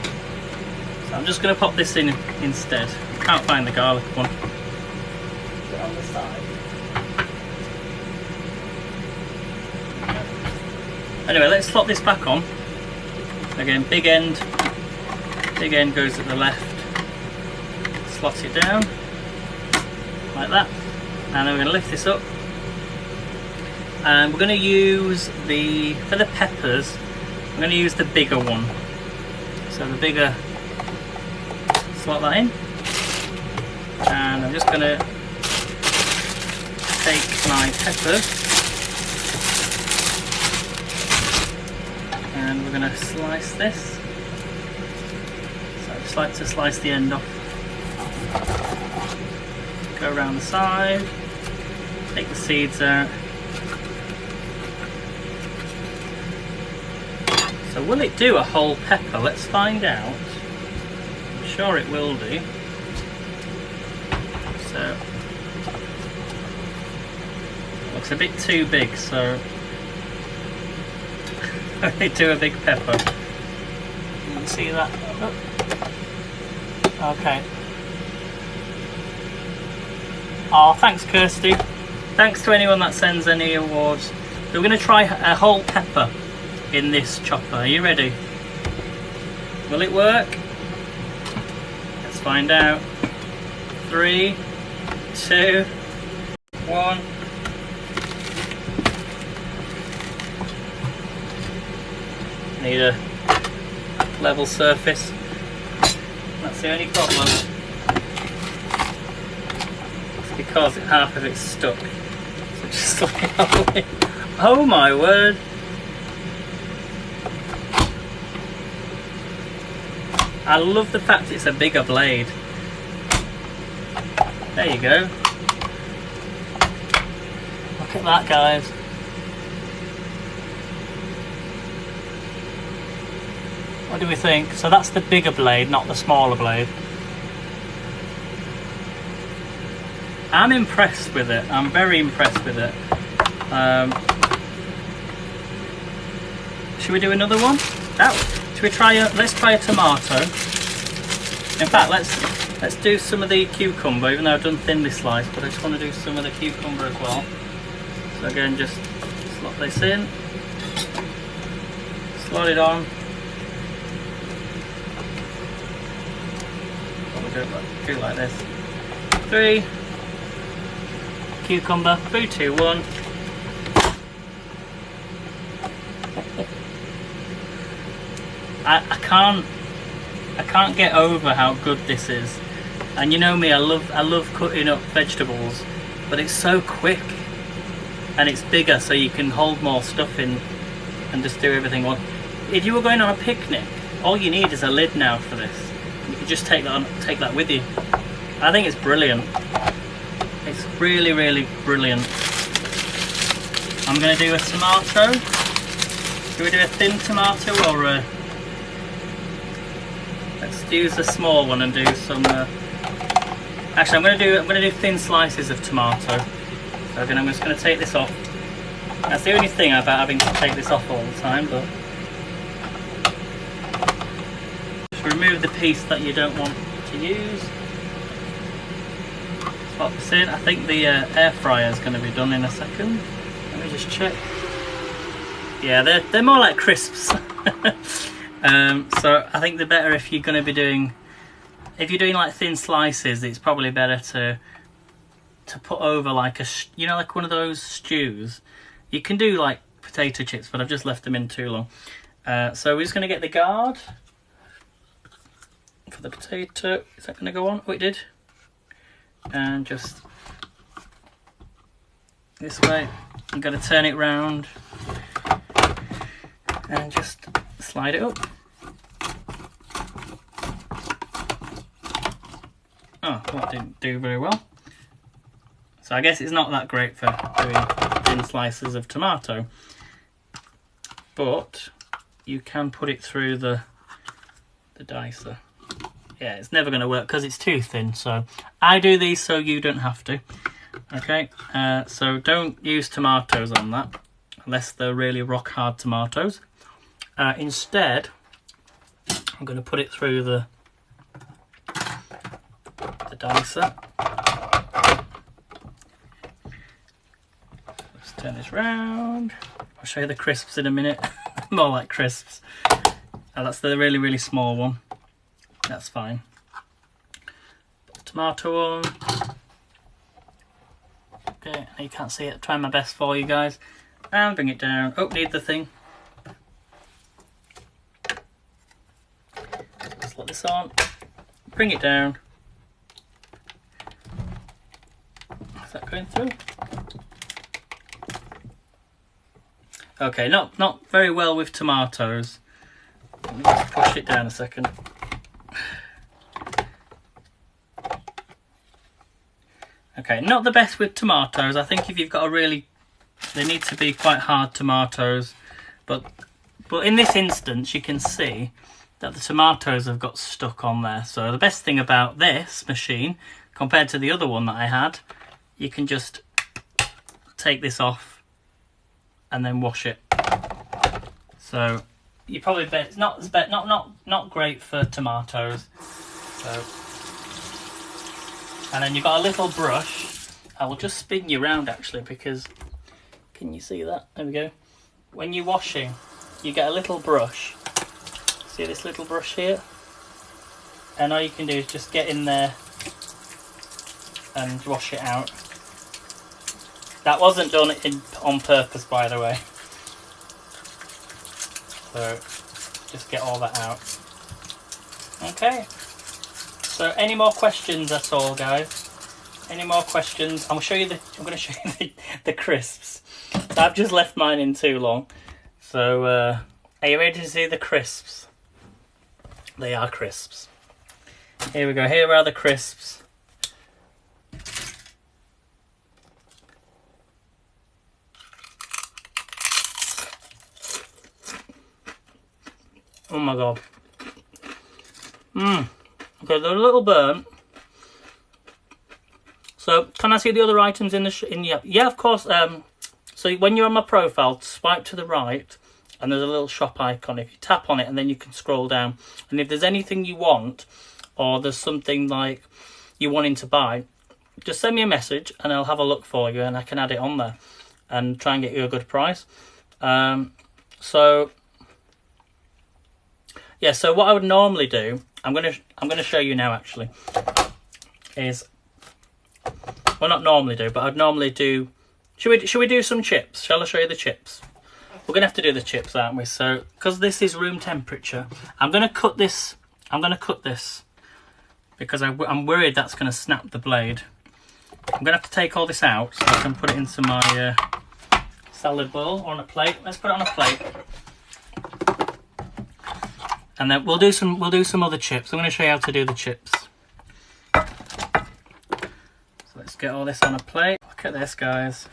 So I'm just going to pop this in instead. I can't find the garlic one. Put it on the side. Anyway, let's slot this back on. Again, big end goes at the left. Slot it down like that, and then we're going to lift this up. And we're going to use for the peppers, I'm going to use the bigger one. So the bigger, slot that in, and I'm just going to take my peppers. And we're going to slice this. So I just like to slice the end off. Go around the side. Take the seeds out. So will it do a whole pepper? Let's find out. I'm sure it will do. So it looks a bit too big, so I do a big pepper. You can see that. Oh. Okay. Oh, thanks, Kirsty. Thanks to anyone that sends any awards. We're going to try a whole pepper in this chopper. Are you ready? Will it work? Let's find out. 3, 2, 1. Need a level surface. That's the only problem. It's because half of it's stuck. So just look at it. Oh my word! I love the fact it's a bigger blade. There you go. Look at that, guys. What do we think? So that's the bigger blade, not the smaller blade. I'm impressed with it. I'm very impressed with it. Should we do another one? Should we try let's try a tomato. In fact, let's do some of the cucumber, even though I've done thinly sliced, but I just want to do some of the cucumber as well. So again, just slot this in, slot it on. Do it like this. 3, cucumber, 3, 2, 1. I can't get over how good this is. And you know me, I love cutting up vegetables, but it's so quick and it's bigger, so you can hold more stuff in and just do everything. Well, if you were going on a picnic, all you need is a lid now for this. You can just take that with you. I think it's brilliant. It's really, really brilliant. I'm going to do a tomato. Should we do a thin tomato or a... Let's use a small one and do some... Actually, I'm going to do thin slices of tomato. So again, I'm just going to take this off. That's the only thing about having to take this off all the time, but... Just remove the piece that you don't want to use. Pop this in. I think the air fryer is going to be done in a second. Let me just check. Yeah, they're more like crisps. So I think they're better if you're going to be doing, if you're doing like thin slices. It's probably better to put over like a, you know, like one of those stews. You can do like potato chips, but I've just left them in too long. So we're just going to get the guard for the potato. Is that going to go on? Oh, it did. And just this way. You've got to turn it round and just slide it up. Oh, that didn't do very well. So I guess it's not that great for doing thin slices of tomato, but you can put it through the dicer. Yeah, it's never going to work because it's too thin, so I do these so you don't have to. Okay, so don't use tomatoes on that unless they're really rock hard tomatoes. Instead, I'm going to put it through the dicer. Let's turn this round. I'll show you the crisps in a minute. More like crisps. That's the really, really small one. That's fine. Put the tomato on. Okay, you can't see it. Trying my best for you guys. And bring it down. Oh, need the thing. Just let this on. Bring it down. Is that going through? Okay, not very well with tomatoes. Let me just push it down a second. Okay, not the best with tomatoes. I think if you've got a really... They need to be quite hard tomatoes. But in this instance, you can see that the tomatoes have got stuck on there. So the best thing about this machine, compared to the other one that I had, you can just take this off and then wash it. So you probably bet it's not great for tomatoes. So... And then you've got a little brush. I will just spin you around actually, because can you see that? There we go. When you're washing, you get a little brush. See this little brush here? And all you can do is just get in there and wash it out. That wasn't done on purpose, by the way. So just get all that out. Okay. So any more questions at all, guys? Any more questions? I'm going to show you the crisps. So I've just left mine in too long. So are you ready to see the crisps? They are crisps. Here we go. Here are the crisps. Oh my god. Okay, they're a little burnt. So, can I see the other items in the yeah, of course. So when you're on my profile, swipe to the right, and there's a little shop icon. If you tap on it, and then you can scroll down. And if there's anything you want, or there's something like you wanting to buy, just send me a message, and I'll have a look for you, and I can add it on there, and try and get you a good price. So yeah. So what I would normally do, I'm gonna show you now. Actually, is. Well, not normally do, but I'd normally do... Should we do some chips? Shall I show you the chips? We're going to have to do the chips, aren't we? So, because this is room temperature, I'm going to cut this. Because I'm worried that's going to snap the blade. I'm going to have to take all this out so I can put it into my salad bowl or on a plate. Let's put it on a plate. And then we'll do some other chips. I'm going to show you how to do the chips. Let's get all this on a plate. Look at this, guys.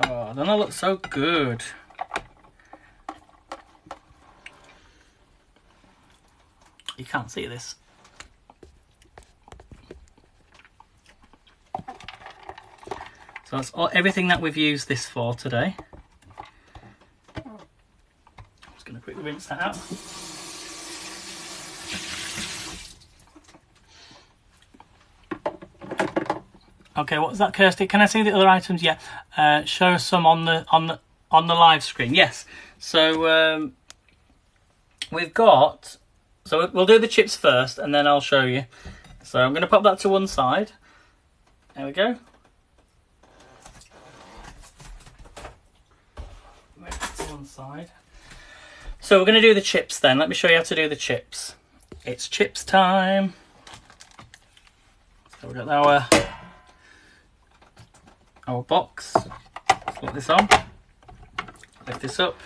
Oh, don't they look so good? You can't see this. So that's everything that we've used this for today. I'm just going to quickly rinse that out. Okay, what was that, Kirsty? Can I see the other items? Yeah, show some on the live screen. Yes. So we've got. So we'll do the chips first, and then I'll show you. So I'm going to pop that to one side. There we go. Move that to one side. So we're going to do the chips then. Let me show you how to do the chips. It's chips time. So we've got our box. Let's put this on. Lift this up.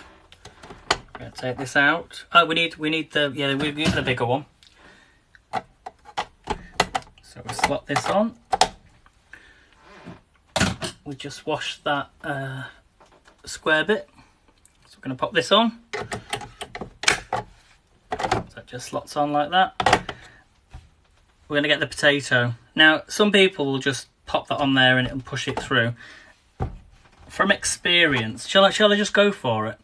I'm going to take this out. Oh, we need the bigger one. So we slot this on. We just wash that square bit. So we're going to pop this on. So it just slots on like that. We're going to get the potato. Now, some people will just pop that on there and push it through. From experience, shall I just go for it?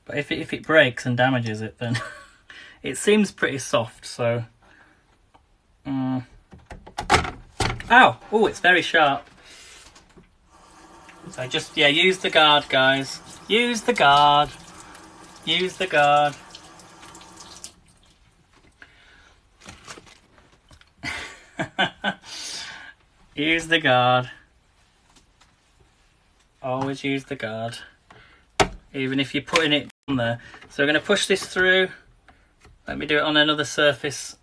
But if it breaks and damages it, then it seems pretty soft. So, ow! Oh, it's very sharp. So just use the guard, guys. Use the guard. Use the guard. Use the guard. Always use the guard. Even if you're putting it on there. So we're going to push this through. Let me do it on another surface.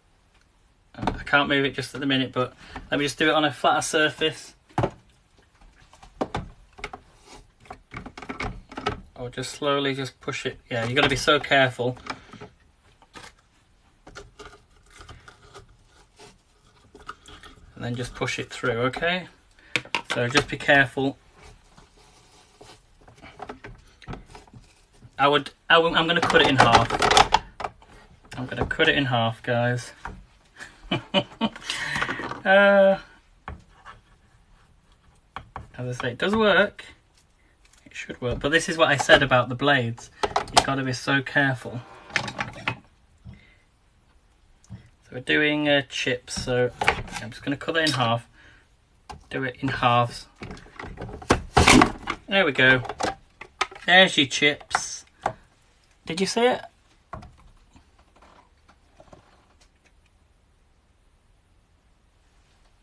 I can't move it just at the minute, but let me just do it on a flatter surface. Or just slowly just push it. Yeah, you've got to be so careful. And then just push it through, okay? So just be careful. I'm going to cut it in half. I'm going to cut it in half, guys. As I say, it does work. It should work. But this is what I said about the blades. You've got to be so careful. So we're doing chips. So I'm just going to cut it in half. Do it in halves. There we go. There's your chips. Did you see it?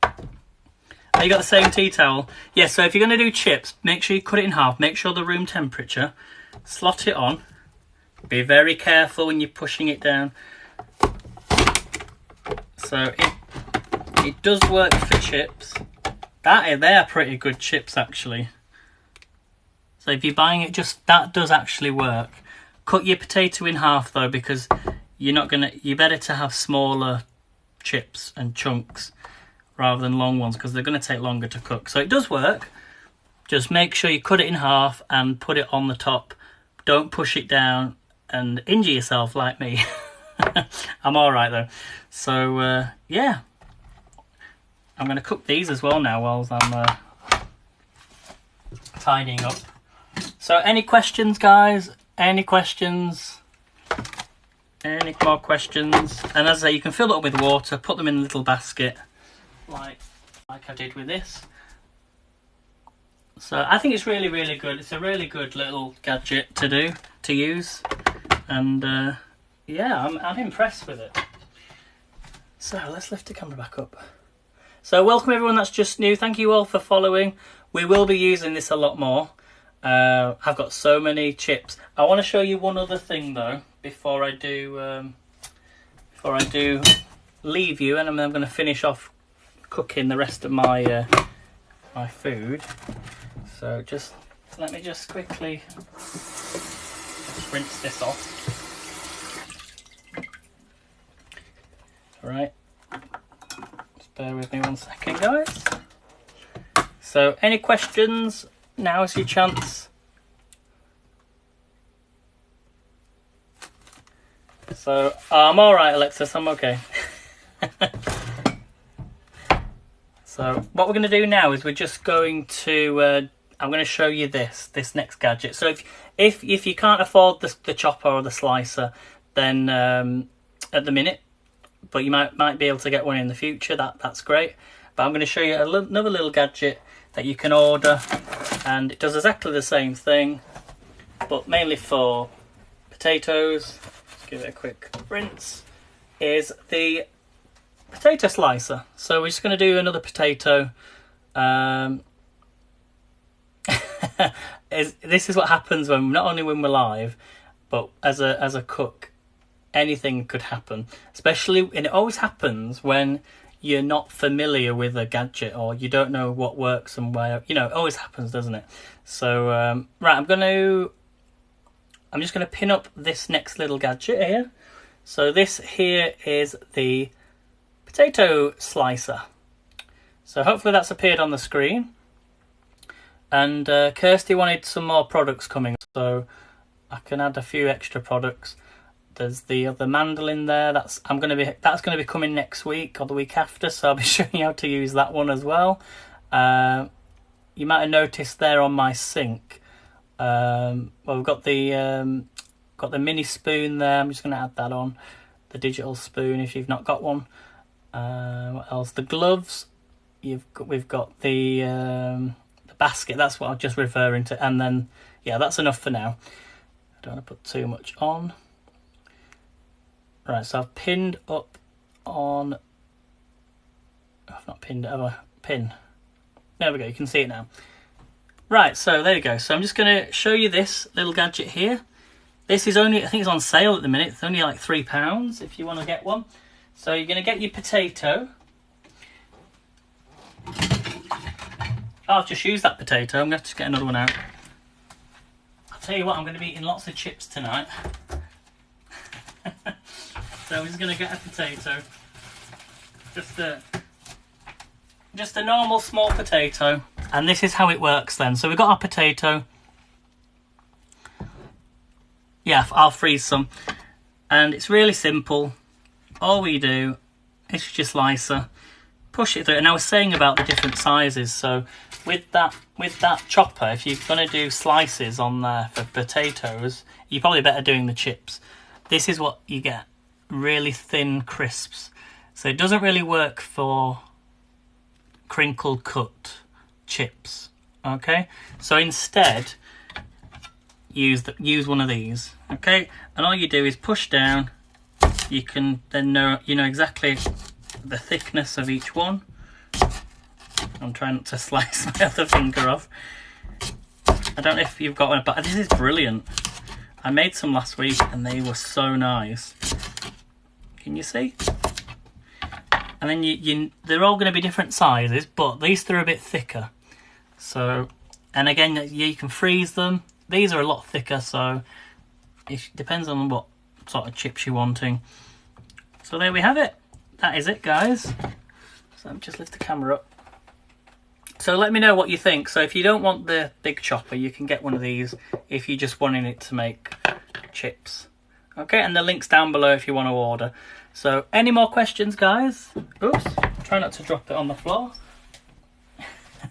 Oh, you got the same tea towel? Yeah, so if you're going to do chips, make sure you cut it in half. Make sure the room temperature. Slot it on. Be very careful when you're pushing it down. So it does work for chips. They are pretty good chips, actually. So if you're buying it, that does actually work. Cut your potato in half though, because you're better to have smaller chips and chunks rather than long ones, because they're going to take longer to cook. So it does work. Just make sure you cut it in half and put it on the top. Don't push it down. and injure yourself like me. I'm alright though. So yeah, I'm going to cook these as well now whilst I'm tidying up. So any questions, guys? Any questions? Any more questions? And as I say, you can fill it up with water, put them in a little basket like I did with this. So I think it's really, really good. It's a really good little gadget to use, and yeah, I'm impressed with it. So let's lift the camera back up. So welcome everyone that's just new. Thank you all for following. We will be using this a lot more. I've got so many chips. I want to show you one other thing though before I do leave you, and I'm going to finish off cooking the rest of my my food. So just let me just quickly rinse this off. All right, just bear with me 1 second, guys. So any questions? Now is your chance. So I'm all right, Alexis. I'm okay. So what we're going to do now is we're just going to I'm going to show you this next gadget. So if you can't afford the chopper or the slicer, then at the minute, but you might be able to get one in the future, that's great. But I'm going to show you another little gadget that you can order, and it does exactly the same thing, but mainly for potatoes. Let's give it a quick rinse. Is the potato slicer. So we're just going to do another potato. This is what happens when not only when we're live, but as a cook, anything could happen. Especially, and it always happens when you're not familiar with a gadget or you don't know what works and where. You know, it always happens, doesn't it? So right, I'm just going to pin up this next little gadget here. So this here is the potato slicer. So hopefully that's appeared on the screen. And Kirsty wanted some more products coming, so I can add a few extra products. There's the other mandolin there. That's going to be coming next week or the week after. So I'll be showing you how to use that one as well. You might have noticed there on my sink. Well, we've got the mini spoon there. I'm just going to add that on. The digital spoon if you've not got one. What else? The gloves. We've got the basket. That's what I'm just referring to. And then yeah, that's enough for now. I don't want to put too much on. Right, so I've pinned up on. I've not pinned it, have I? Pin. There we go. You can see it now. Right, so there you go. So I'm just going to show you this little gadget here. This is only, I think it's on sale at the minute. It's only like £3 if you want to get one. So you're going to get your potato. I'll just use that potato. I'm going to have to get another one out. I'll tell you what, I'm going to be eating lots of chips tonight. So I'm just going to get a potato. Just a normal small potato. And this is how it works then. So we've got our potato. Yeah, I'll freeze some. And it's really simple. All we do is just slicer, push it through. And I was saying about the different sizes. So with that chopper, if you're going to do slices on there for potatoes, you're probably better doing the chips. This is what you get. Really thin crisps. So it doesn't really work for crinkle cut chips. Okay? So instead, use one of these. Okay? And all you do is push down. You can then know exactly the thickness of each one. I'm trying not to slice my other finger off. I don't know if you've got one, but this is brilliant. I made some last week and they were so nice. Can you see? And then they're all going to be different sizes, but these are a bit thicker. So, and again, you can freeze them. These are a lot thicker, so it depends on what sort of chips you're wanting. So there we have it. That is it, guys. So I'll just lift the camera up. So let me know what you think. So if you don't want the big chopper, you can get one of these if you're just wanting it to make chips. Okay, and the link's down below if you want to order. So, any more questions, guys? Oops, try not to drop it on the floor.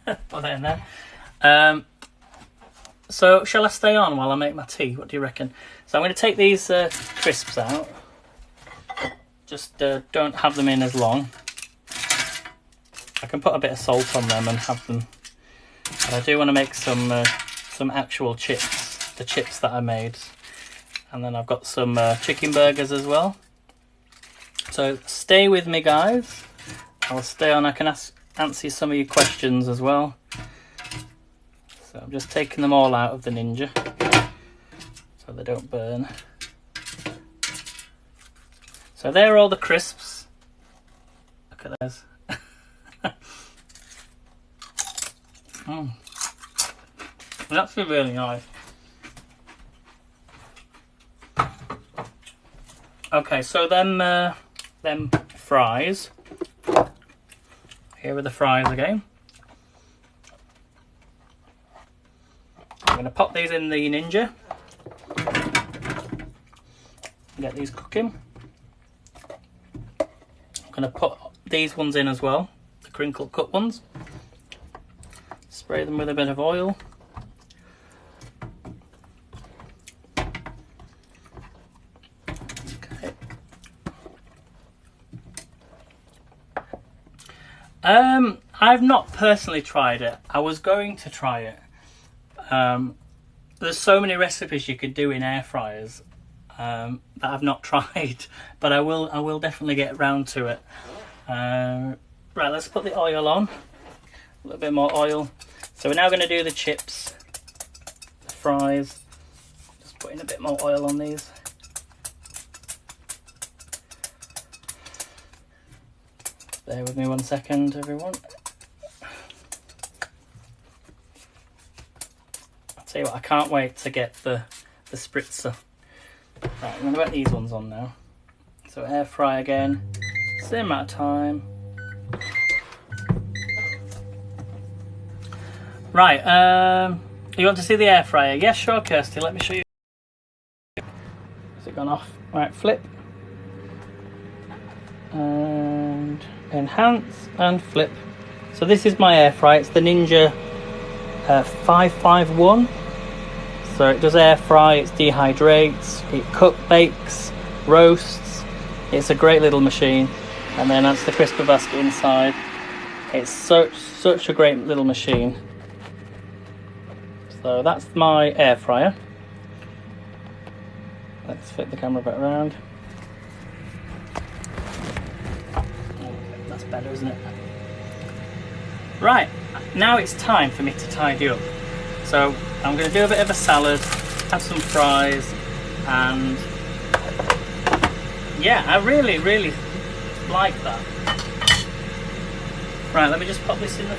Put that in there. So, shall I stay on while I make my tea? What do you reckon? So, I'm going to take these crisps out. Just don't have them in as long. I can put a bit of salt on them and have them. But I do want to make some actual chips. The chips that I made. And then I've got some chicken burgers as well. So stay with me, guys. I'll stay on. I can answer some of your questions as well. So I'm just taking them all out of the Ninja so they don't burn. So there are all the crisps. Look at those. That's really nice. Okay, so them fries. Here are the fries again. I'm going to pop these in the Ninja. Get these cooking. I'm going to put these ones in as well, the crinkle cut ones. Spray them with a bit of oil. I've not personally tried it. I was going to try it. There's so many recipes you could do in air fryers that I've not tried, but I will definitely get round to it. Right, let's put the oil on. A little bit more oil. So we're now going to do the chips, the fries. Just putting a bit more oil on these. Bear with me 1 second, everyone. I'll tell you what, I can't wait to get the spritzer. Right, I'm going to put these ones on now. So air fry again, same amount of time. Right, you want to see the air fryer? Yes, sure, Kirsty, let me show you. Has it gone off? Right, flip. And enhance and flip. So this is my air fry. It's the Ninja 551. So it does air fry, it dehydrates, it bakes, roasts. It's a great little machine. And then that's the crisper basket inside. It's such a great little machine. So that's my air fryer. Let's flip the camera back around. That's better, isn't it? Right, now it's time for me to tidy up. So I'm going to do a bit of a salad, have some fries, and yeah, I really like that. Right, let me just pop this in the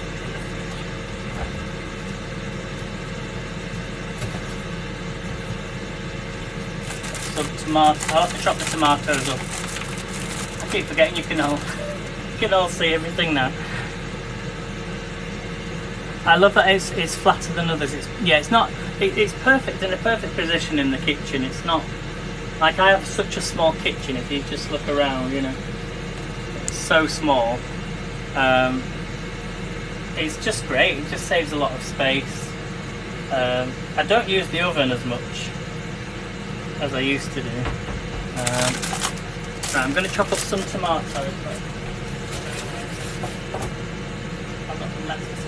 some tomato. I'll have to chop the tomatoes up. I keep forgetting you can all see everything now. I love that it's flatter than others. It's perfect, in a perfect position in the kitchen. It's not like I have such a small kitchen. If you just look around, you know, it's so small. It's just great. It just saves a lot of space. I don't use the oven as much as I used to do. Right, I'm going to chop up some tomatoes. I've got some lettuce.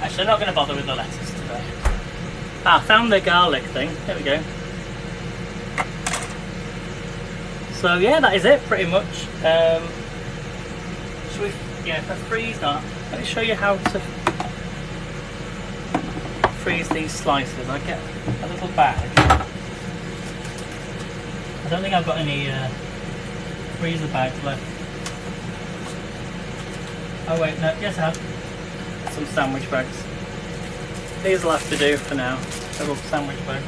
Actually, I'm not going to bother with the lettuce today. I found the garlic thing. There we go. So yeah, that is it pretty much. Should we? Yeah, if I freeze that, let me show you how to freeze these slices. I get a little bag. I don't think I've got any freezer bags left. Oh wait, no, yes I have. Some sandwich bags. These will have to do for now. They're all sandwich bags.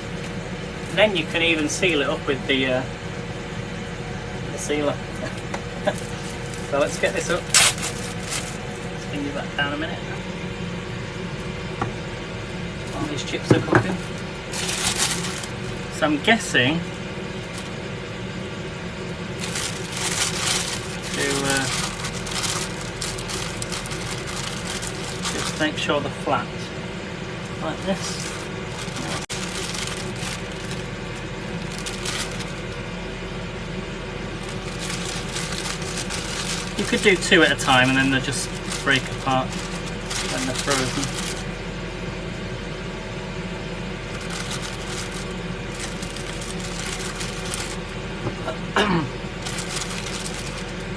And then you can even seal it up with the sealer. So let's get this up. Let's bring you back down a minute. While these chips are cooking. So I'm guessing to just make sure they're flat like this. You could do 2 at a time and then they'll just break apart when they're frozen.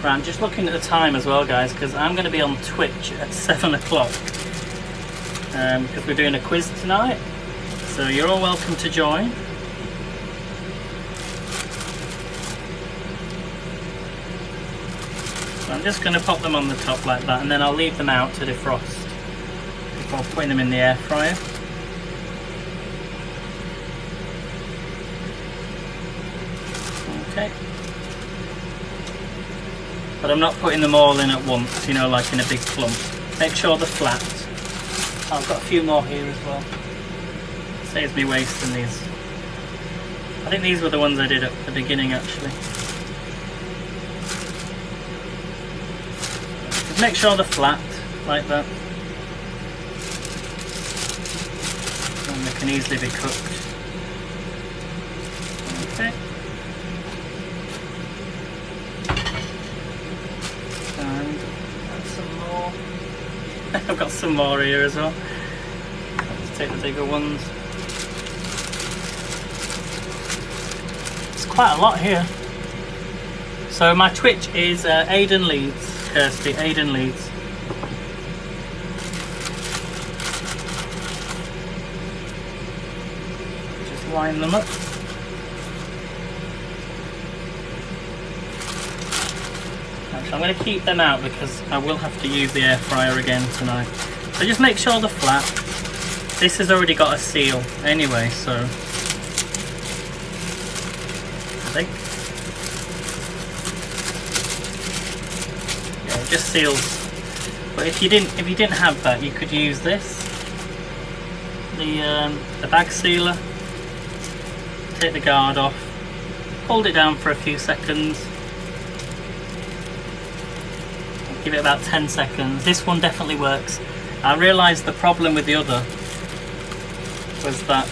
Right, I'm just looking at the time as well, guys, because I'm going to be on Twitch at 7 o'clock because we're doing a quiz tonight, so you're all welcome to join. So I'm just going to pop them on the top like that, and then I'll leave them out to defrost before putting them in the air fryer. Okay. But I'm not putting them all in at once, you know, like in a big clump. Make sure they're flat. I've got a few more here as well. Saves me wasting these. I think these were the ones I did at the beginning actually. Just make sure they're flat, like that. And they can easily be cooked. Okay. And some more. I've got some more here as well. Let's take the bigger ones. It's quite a lot here. So my Twitch is Aidan Leeds. Kirsty, Aidan Leeds. Just line them up. Actually, I'm going to keep them out because I will have to use the air fryer again tonight. So just make sure they're flat. This has already got a seal anyway, so I think. It just seals. But if you didn't have that, you could use this, the bag sealer. Take the guard off, hold it down for a few seconds, give it about 10 seconds. This one definitely works. I realised the problem with the other was that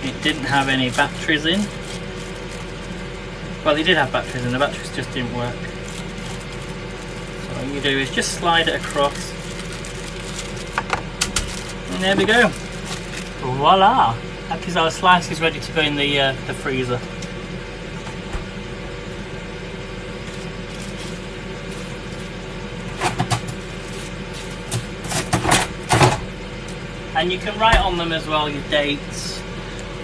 it didn't have any batteries in. Well, they did have batteries in, the batteries just didn't work. So all you do is just slide it across. And there we go. Voila! That is our slices ready to go in the freezer. And you can write on them as well your dates.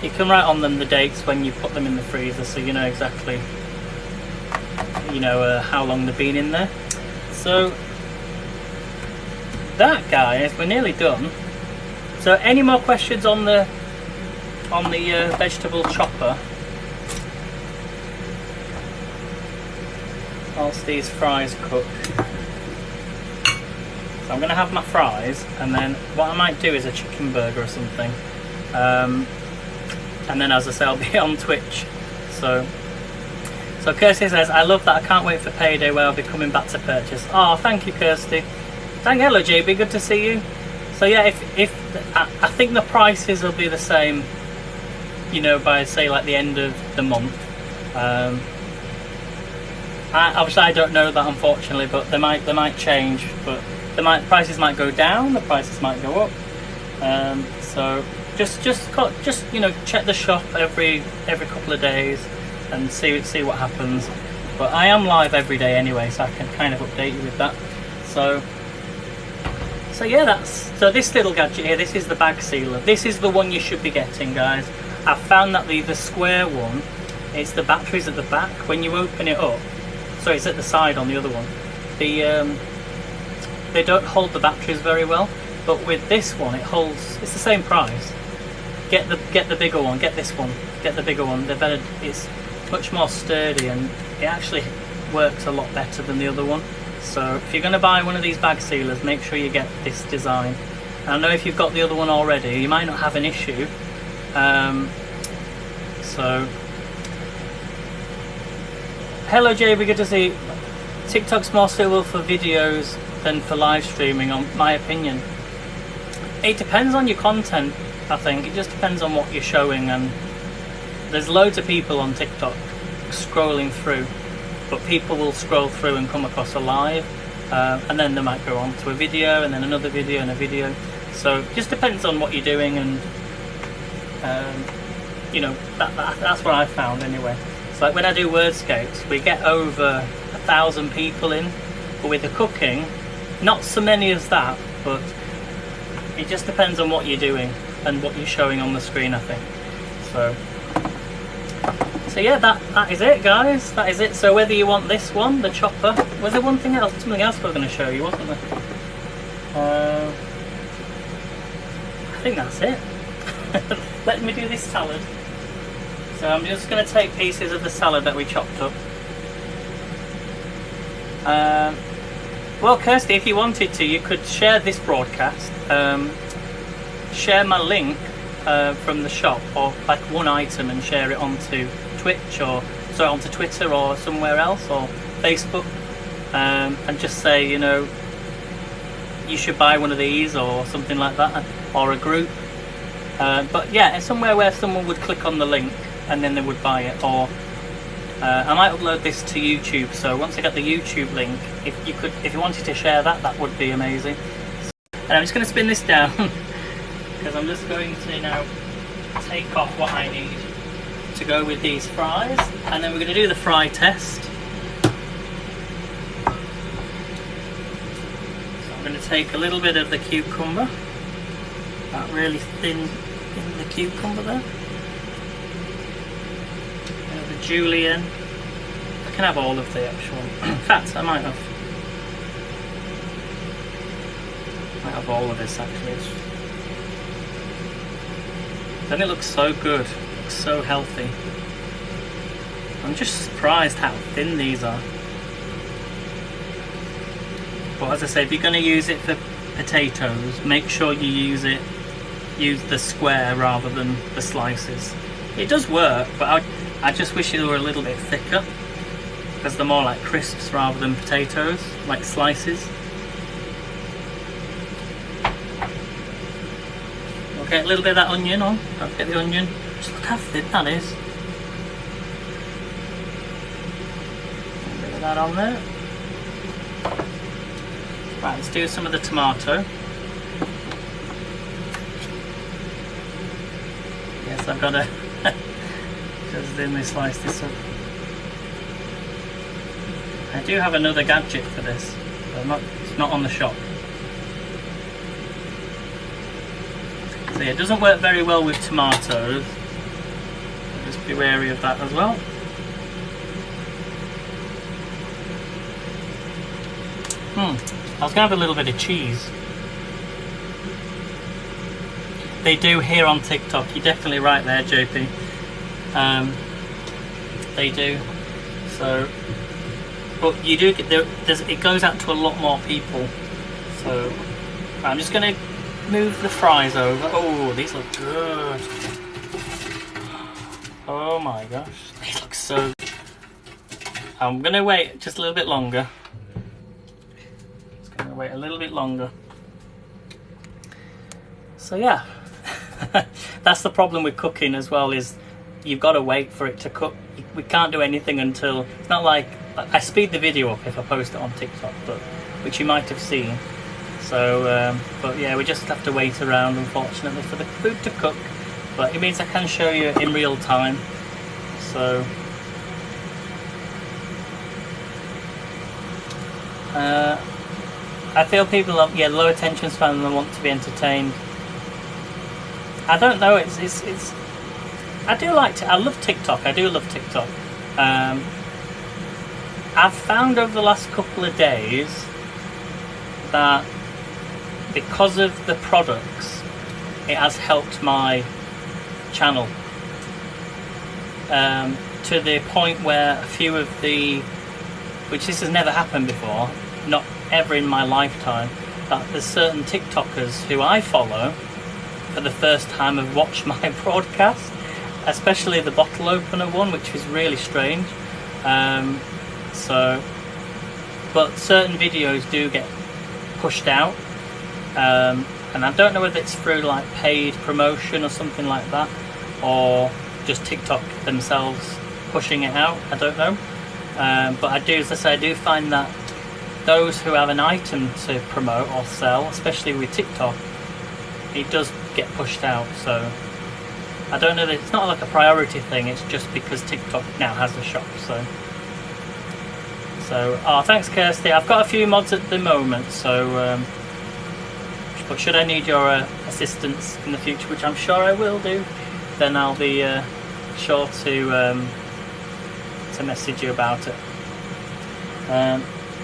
You can write on them the dates when you put them in the freezer, so you know exactly, you know, how long they've been in there. So that, guys, we're nearly done. So any more questions on the vegetable chopper whilst these fries cook? So I'm going to have my fries, and then what I might do is a chicken burger or something. And then, as I say, I'll be on Twitch. So Kirsty says, I love that. I can't wait for payday where I'll be coming back to purchase. Oh, thank you, Kirsty. Hello, JB. Good to see you. So yeah, if I think the prices will be the same, you know, by say like the end of the month. Obviously I don't know that, unfortunately, but they might change. But prices might go down. The prices might go up. So. Just you know, check the shop every couple of days and see what happens. But I am live every day anyway, so I can kind of update you with that. So yeah, so this little gadget here, this is the bag sealer. This is the one you should be getting, guys. I've found that the square one, it's the batteries at the back. When you open it up, so it's at the side on the other one. They don't hold the batteries very well, but with this one, it holds. It's the same price. Get the bigger one. Get this one. Get the bigger one. They're better. It's much more sturdy, and it actually works a lot better than the other one. So if you're going to buy one of these bag sealers, make sure you get this design. I know if you've got the other one already, you might not have an issue. So, hello JB, good to see you. TikTok's more suitable for videos than for live streaming, on my opinion. It depends on your content, I think. It just depends on what you're showing, and there's loads of people on TikTok scrolling through, but people will scroll through and come across a live, and then they might go on to a video, and then another video and a video. So it just depends on what you're doing, and you know, that's what I found anyway. It's like when I do Wordscapes, we get over 1,000 people in, but with the cooking, not so many as that, but it just depends on what you're doing and what you're showing on the screen, I think. So yeah, that is it, guys. That is it. So whether you want this one, the chopper, was there one thing else, something else we were going to show you, wasn't there? I think that's it. Let me do this salad. So I'm just going to take pieces of the salad that we chopped up. Well, Kirsty, if you wanted to, you could share this broadcast, share my link from the shop, or like one item, and share it onto Twitch, or sorry, onto Twitter or somewhere else, or Facebook, and just say, you know, you should buy one of these or something like that, or a group. But yeah, somewhere where someone would click on the link and then they would buy it. Or I might upload this to YouTube, so once I get the YouTube link, if you wanted to share that, that would be amazing. And I'm just going to spin this down because I'm just going to now take off what I need to go with these fries, and then we're going to do the fry test. So I'm going to take a little bit of the cucumber, that really thin in the cucumber there. The Julienne. I can have all of the actual. In fact, I might have all of this actually. Then it looks so good, it looks so healthy. I'm just surprised how thin these are. But as I say, if you're going to use it for potatoes, make sure you use the square rather than the slices. It does work, but I just wish they were a little bit thicker, because they're more like crisps rather than potatoes, like slices. Okay, a little bit of that onion on. Don't get the onion. Just look how thin that is. A bit of that on there. Right, let's do some of the tomato. Yes, I've got to just let me slice this up. I do have another gadget for this, but it's not on the shop. So yeah, it doesn't work very well with tomatoes. Just be wary of that as well. I was going to have a little bit of cheese. They do here on TikTok. You're definitely right there, JP. They do. So, but you do get it goes out to a lot more people. So I'm just going to move the fries over. Oh, these look good. Oh my gosh, these look so good. I'm going to wait just a little bit longer. Just going to wait a little bit longer. So yeah, that's the problem with cooking as well, is you've got to wait for it to cook. We can't do anything until, it's not like, I speed the video up if I post it on TikTok, but which you might have seen. So, but yeah, we just have to wait around, unfortunately, for the food to cook. But it means I can show you in real time. So, I feel people have low attention span and want to be entertained. I don't know. It's. I love TikTok. I do love TikTok. I've found over the last couple of days that because of the products, it has helped my channel to the point where a few of the, which this has never happened before, not ever in my lifetime, that there's certain TikTokers who I follow for the first time have watched my broadcast, especially the bottle opener one, which was really strange. But certain videos do get pushed out, and I don't know whether it's through like paid promotion or something like that, or just TikTok themselves pushing it out. I don't know, but I do, as I say, I do find that those who have an item to promote or sell, especially with TikTok, it does get pushed out. So I don't know, that it's not like a priority thing, it's just because TikTok now has a shop. So oh, thanks Kirsty. I've got a few mods at the moment, so but should I need your assistance in the future, which I'm sure I will do, then I'll be sure to message you about it.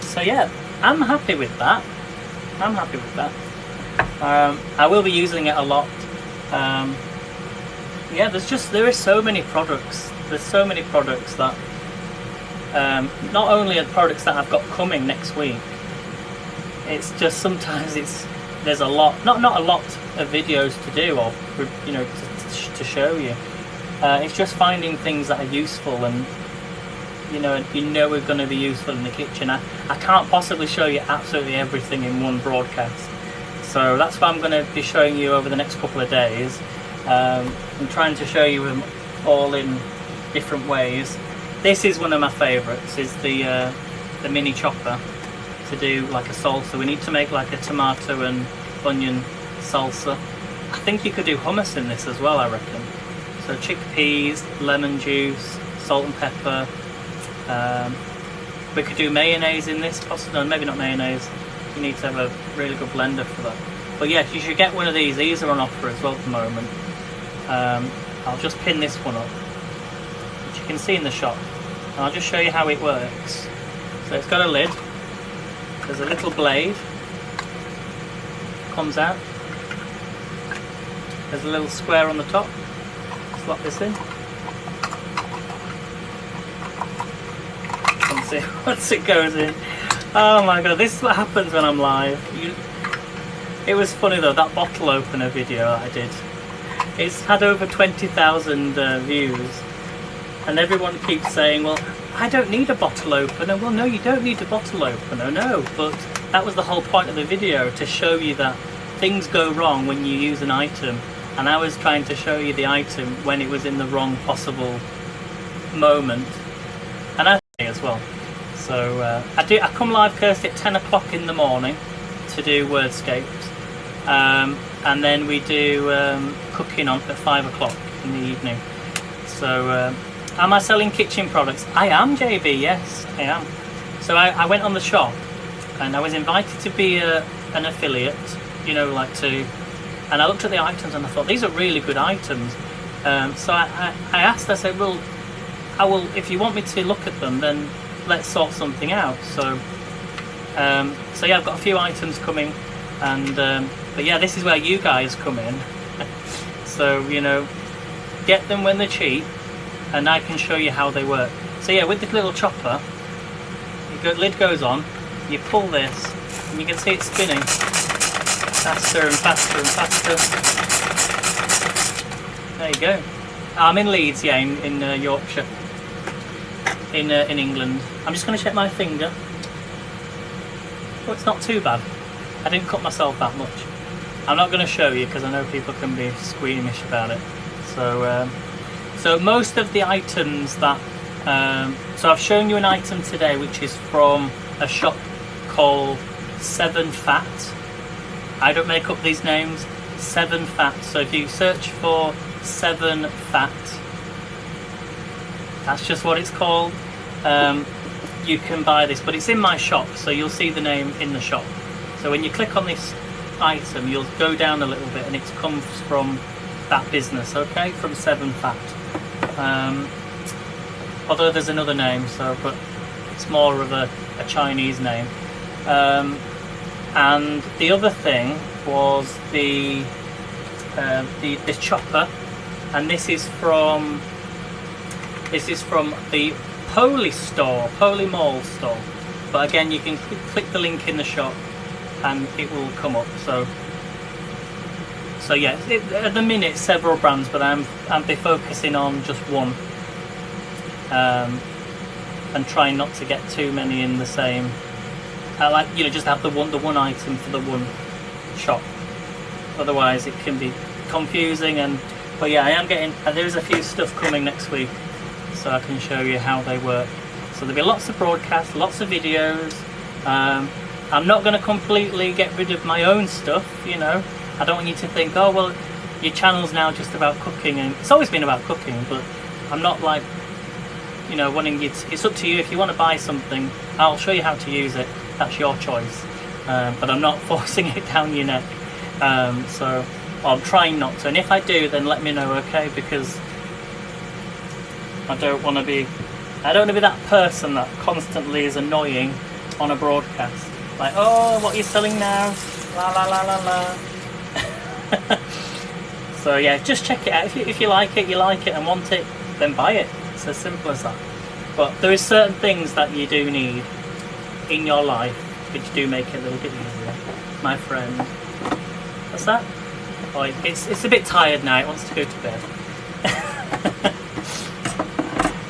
So yeah, I'm happy with that. I will be using it a lot. Yeah, there is so many products. There's so many products that not only are the products that I've got coming next week, it's just sometimes there's a lot, not a lot of videos to do, or to show you. It's just finding things that are useful, and we're going to be useful in the kitchen. I can't possibly show you absolutely everything in one broadcast, so that's what I'm going to be showing you over the next couple of days. I'm trying to show you them all in different ways. This is one of my favourites, is the mini chopper, to do like a salsa. We need to make like a tomato and onion salsa. I think you could do hummus in this as well, I reckon. So chickpeas, lemon juice, salt and pepper. We could do mayonnaise in this, possibly. No, maybe not mayonnaise. You need to have a really good blender for that. But yes, you should get one of these. These are on offer as well at the moment. I'll just pin this one up, which you can see in the shop, and I'll just show you how it works. So it's got a lid. There's a little blade comes out. There's a little square on the top. Slot this in. Let's see once it goes in. Oh my god, this is what happens when I'm live. It was funny though, that bottle opener video that I did. It's had over 20,000 views, and everyone keeps saying, well, I don't need a bottle opener. Well, no, you don't need a bottle opener, no. But that was the whole point of the video, to show you that things go wrong when you use an item. And I was trying to show you the item when it was in the wrong possible moment. And I think as well. So I come live, Kirsty, at 10 o'clock in the morning to do Wordscapes. And then we do cooking on at 5 o'clock in the evening. So am I selling kitchen products? I am, JB, yes, I am. So I went on the shop, and I was invited to be an affiliate, and I looked at the items and I thought, these are really good items. So I asked, I said, well, if you want me to look at them, then let's sort something out. So yeah, I've got a few items coming, and but yeah, this is where you guys come in. So get them when they're cheap, and I can show you how they work. So yeah, with the little chopper, lid goes on, you pull this, and you can see it spinning faster and faster and faster. There you go. I'm in Leeds, yeah, in Yorkshire, in England. I'm just going to check my finger. Oh, it's not too bad. I didn't cut myself that much. I'm not going to show you because I know people can be squeamish about it. So most of the items that so I've shown you an item today which is from a shop called 7 Fat. I don't make up these names. 7 Fat. So if you search for 7 Fat, that's just what it's called. You can buy this, but it's in my shop, so you'll see the name in the shop. So when you click on this item, you'll go down a little bit, and it comes from that business, okay, from 7 Fat. Although there's another name, but it's more of a Chinese name. And the other thing was the chopper, and this is from the Poly Mall store. But again, you can click the link in the shop, and it will come up. So yeah, at the minute several brands, but I'm be focusing on just one, and trying not to get too many in the same. I like, you know, just have the one item for the one shop. Otherwise, it can be confusing. But yeah, I am getting. There's a few stuff coming next week, so I can show you how they work. So there'll be lots of broadcasts, lots of videos. I'm not going to completely get rid of my own stuff, you know. I don't want you to think, oh well, your channel's now just about cooking, and it's always been about cooking, but I'm not like, you know, wanting you to, it's up to you. If you want to buy something, I'll show you how to use it. That's your choice. But I'm not forcing it down your neck. So I'm trying not to, and if I do, then let me know, okay? Because I don't want to be that person that constantly is annoying on a broadcast. Like, oh, what are you selling now? La la la la la. So yeah, just check it out. If you like it, and want it, then buy it. It's as simple as that. But there is certain things that you do need in your life which do make it a little bit easier. My friend, what's that? Oh, it's a bit tired now. It wants to go to bed.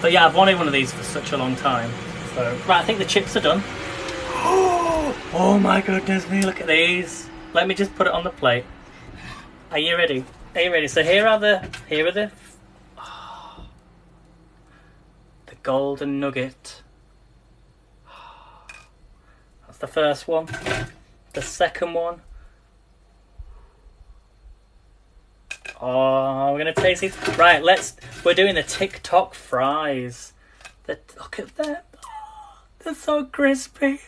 But yeah, I've wanted one of these for such a long time. So right, I think the chips are done. Oh my goodness me! Look at these. Let me just put it on the plate. Are you ready? Are you ready? So here are the the golden nugget. That's the first one. The second one. Oh, we're gonna taste these. Right, we're doing the TikTok fries. Look at them. Oh, they're so crispy.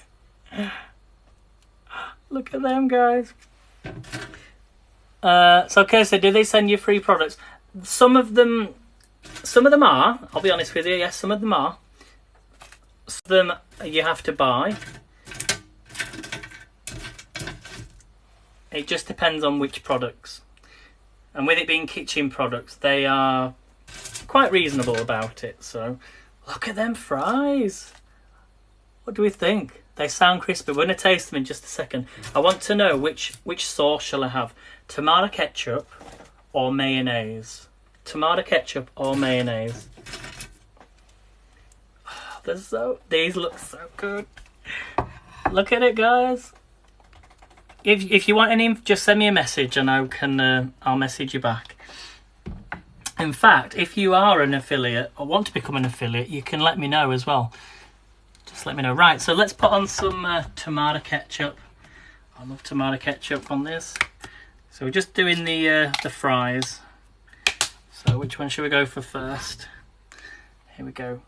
Look at them, guys. So Kirsty, do they send you free products? Some of them are. I'll be honest with you. Yes, some of them are. Some of them you have to buy. It just depends on which products. And with it being kitchen products, they are quite reasonable about it. So look at them fries. What do we think? They sound crispy. We're going to taste them in just a second. I want to know which sauce shall I have? Tomato ketchup or mayonnaise? Tomato ketchup or mayonnaise? Oh, these look so good. Look at it, guys. If you want any, just send me a message and I'll message you back. In fact, if you are an affiliate or want to become an affiliate, you can let me know as well. Just let me know. Right, so let's put on some tomato ketchup. I love tomato ketchup on this. So we're just doing the fries. So which one should we go for first? Here we go.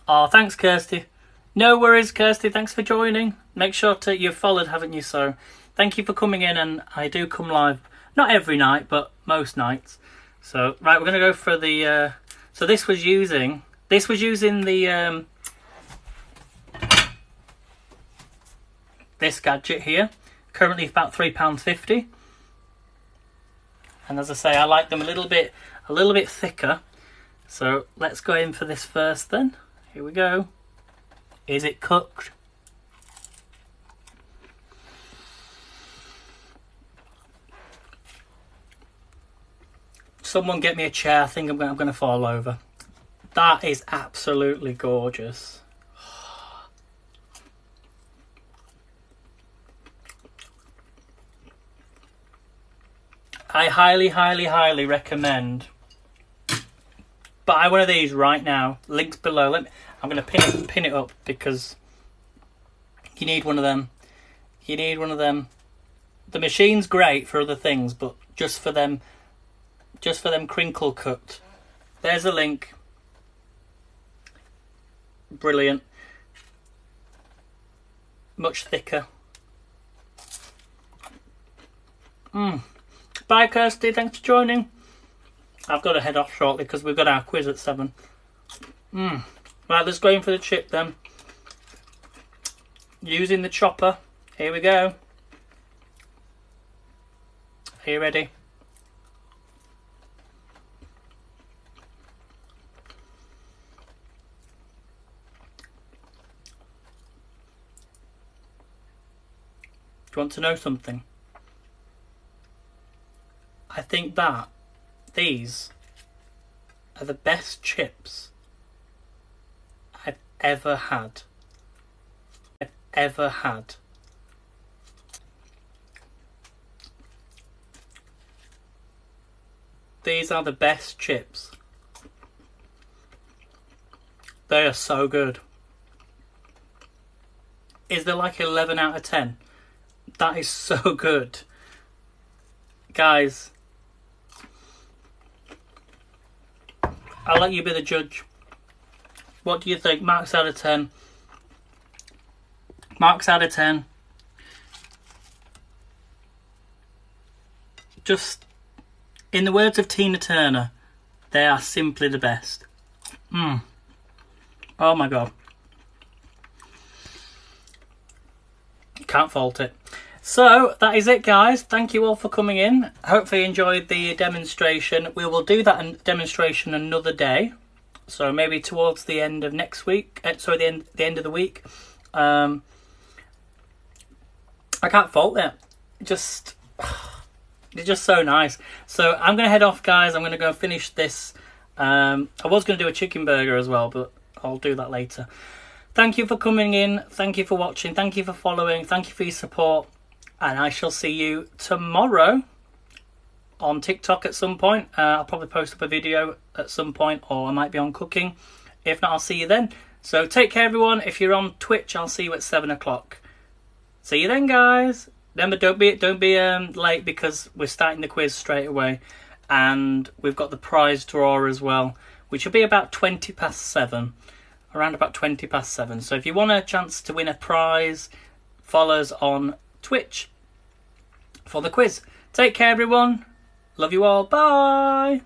Oh, thanks, Kirsty. No worries, Kirsty. Thanks for joining. Make sure you've followed, haven't you? So thank you for coming in, and I do come live, not every night, but most nights. So right, we're going to go for the. So this was using the this gadget here. Currently about £3.50. And as I say, I like them a little bit thicker. So let's go in for this first then. Here we go. Is it cooked? Someone get me a chair. I think I'm going to fall over. That is absolutely gorgeous. I highly, highly, highly recommend buy one of these right now. Links below. I'm going to pin it up because you need one of them. You need one of them. The machine's great for other things, but just for them crinkle cut. There's a link. Brilliant. Much thicker. Bye, Kirsty. Thanks for joining. I've got to head off shortly because we've got our quiz at 7. Right, let's go in for the chip then. Using the chopper. Here we go. Are you ready? you want to know something? I think that these are the best chips I've ever had. These are the best chips. They are so good. Is there like 11 out of 10? That is so good. Guys, I'll let you be the judge. What do you think? Marks out of 10. Marks out of 10. Just, in the words of Tina Turner, they are simply the best. Oh my god. Can't fault it. So, that is it, guys. Thank you all for coming in. Hopefully you enjoyed the demonstration. We will do that demonstration another day. So, maybe towards the end of next week. Sorry, the end of the week. I can't fault it. It's just so nice. So, I'm going to head off, guys. I'm going to go finish this. I was going to do a chicken burger as well, but I'll do that later. Thank you for coming in. Thank you for watching. Thank you for following. Thank you for your support. And I shall see you tomorrow on TikTok at some point. I'll probably post up a video at some point, or I might be on cooking. If not, I'll see you then. So take care, everyone. If you're on Twitch, I'll see you at 7 o'clock. See you then, guys. Remember, don't be late, because we're starting the quiz straight away, and we've got the prize draw as well, which will be about 20 past 7. Around about 20 past 7. So if you want a chance to win a prize, follow us on Twitch for the quiz. Take care, everyone. Love you all. Bye.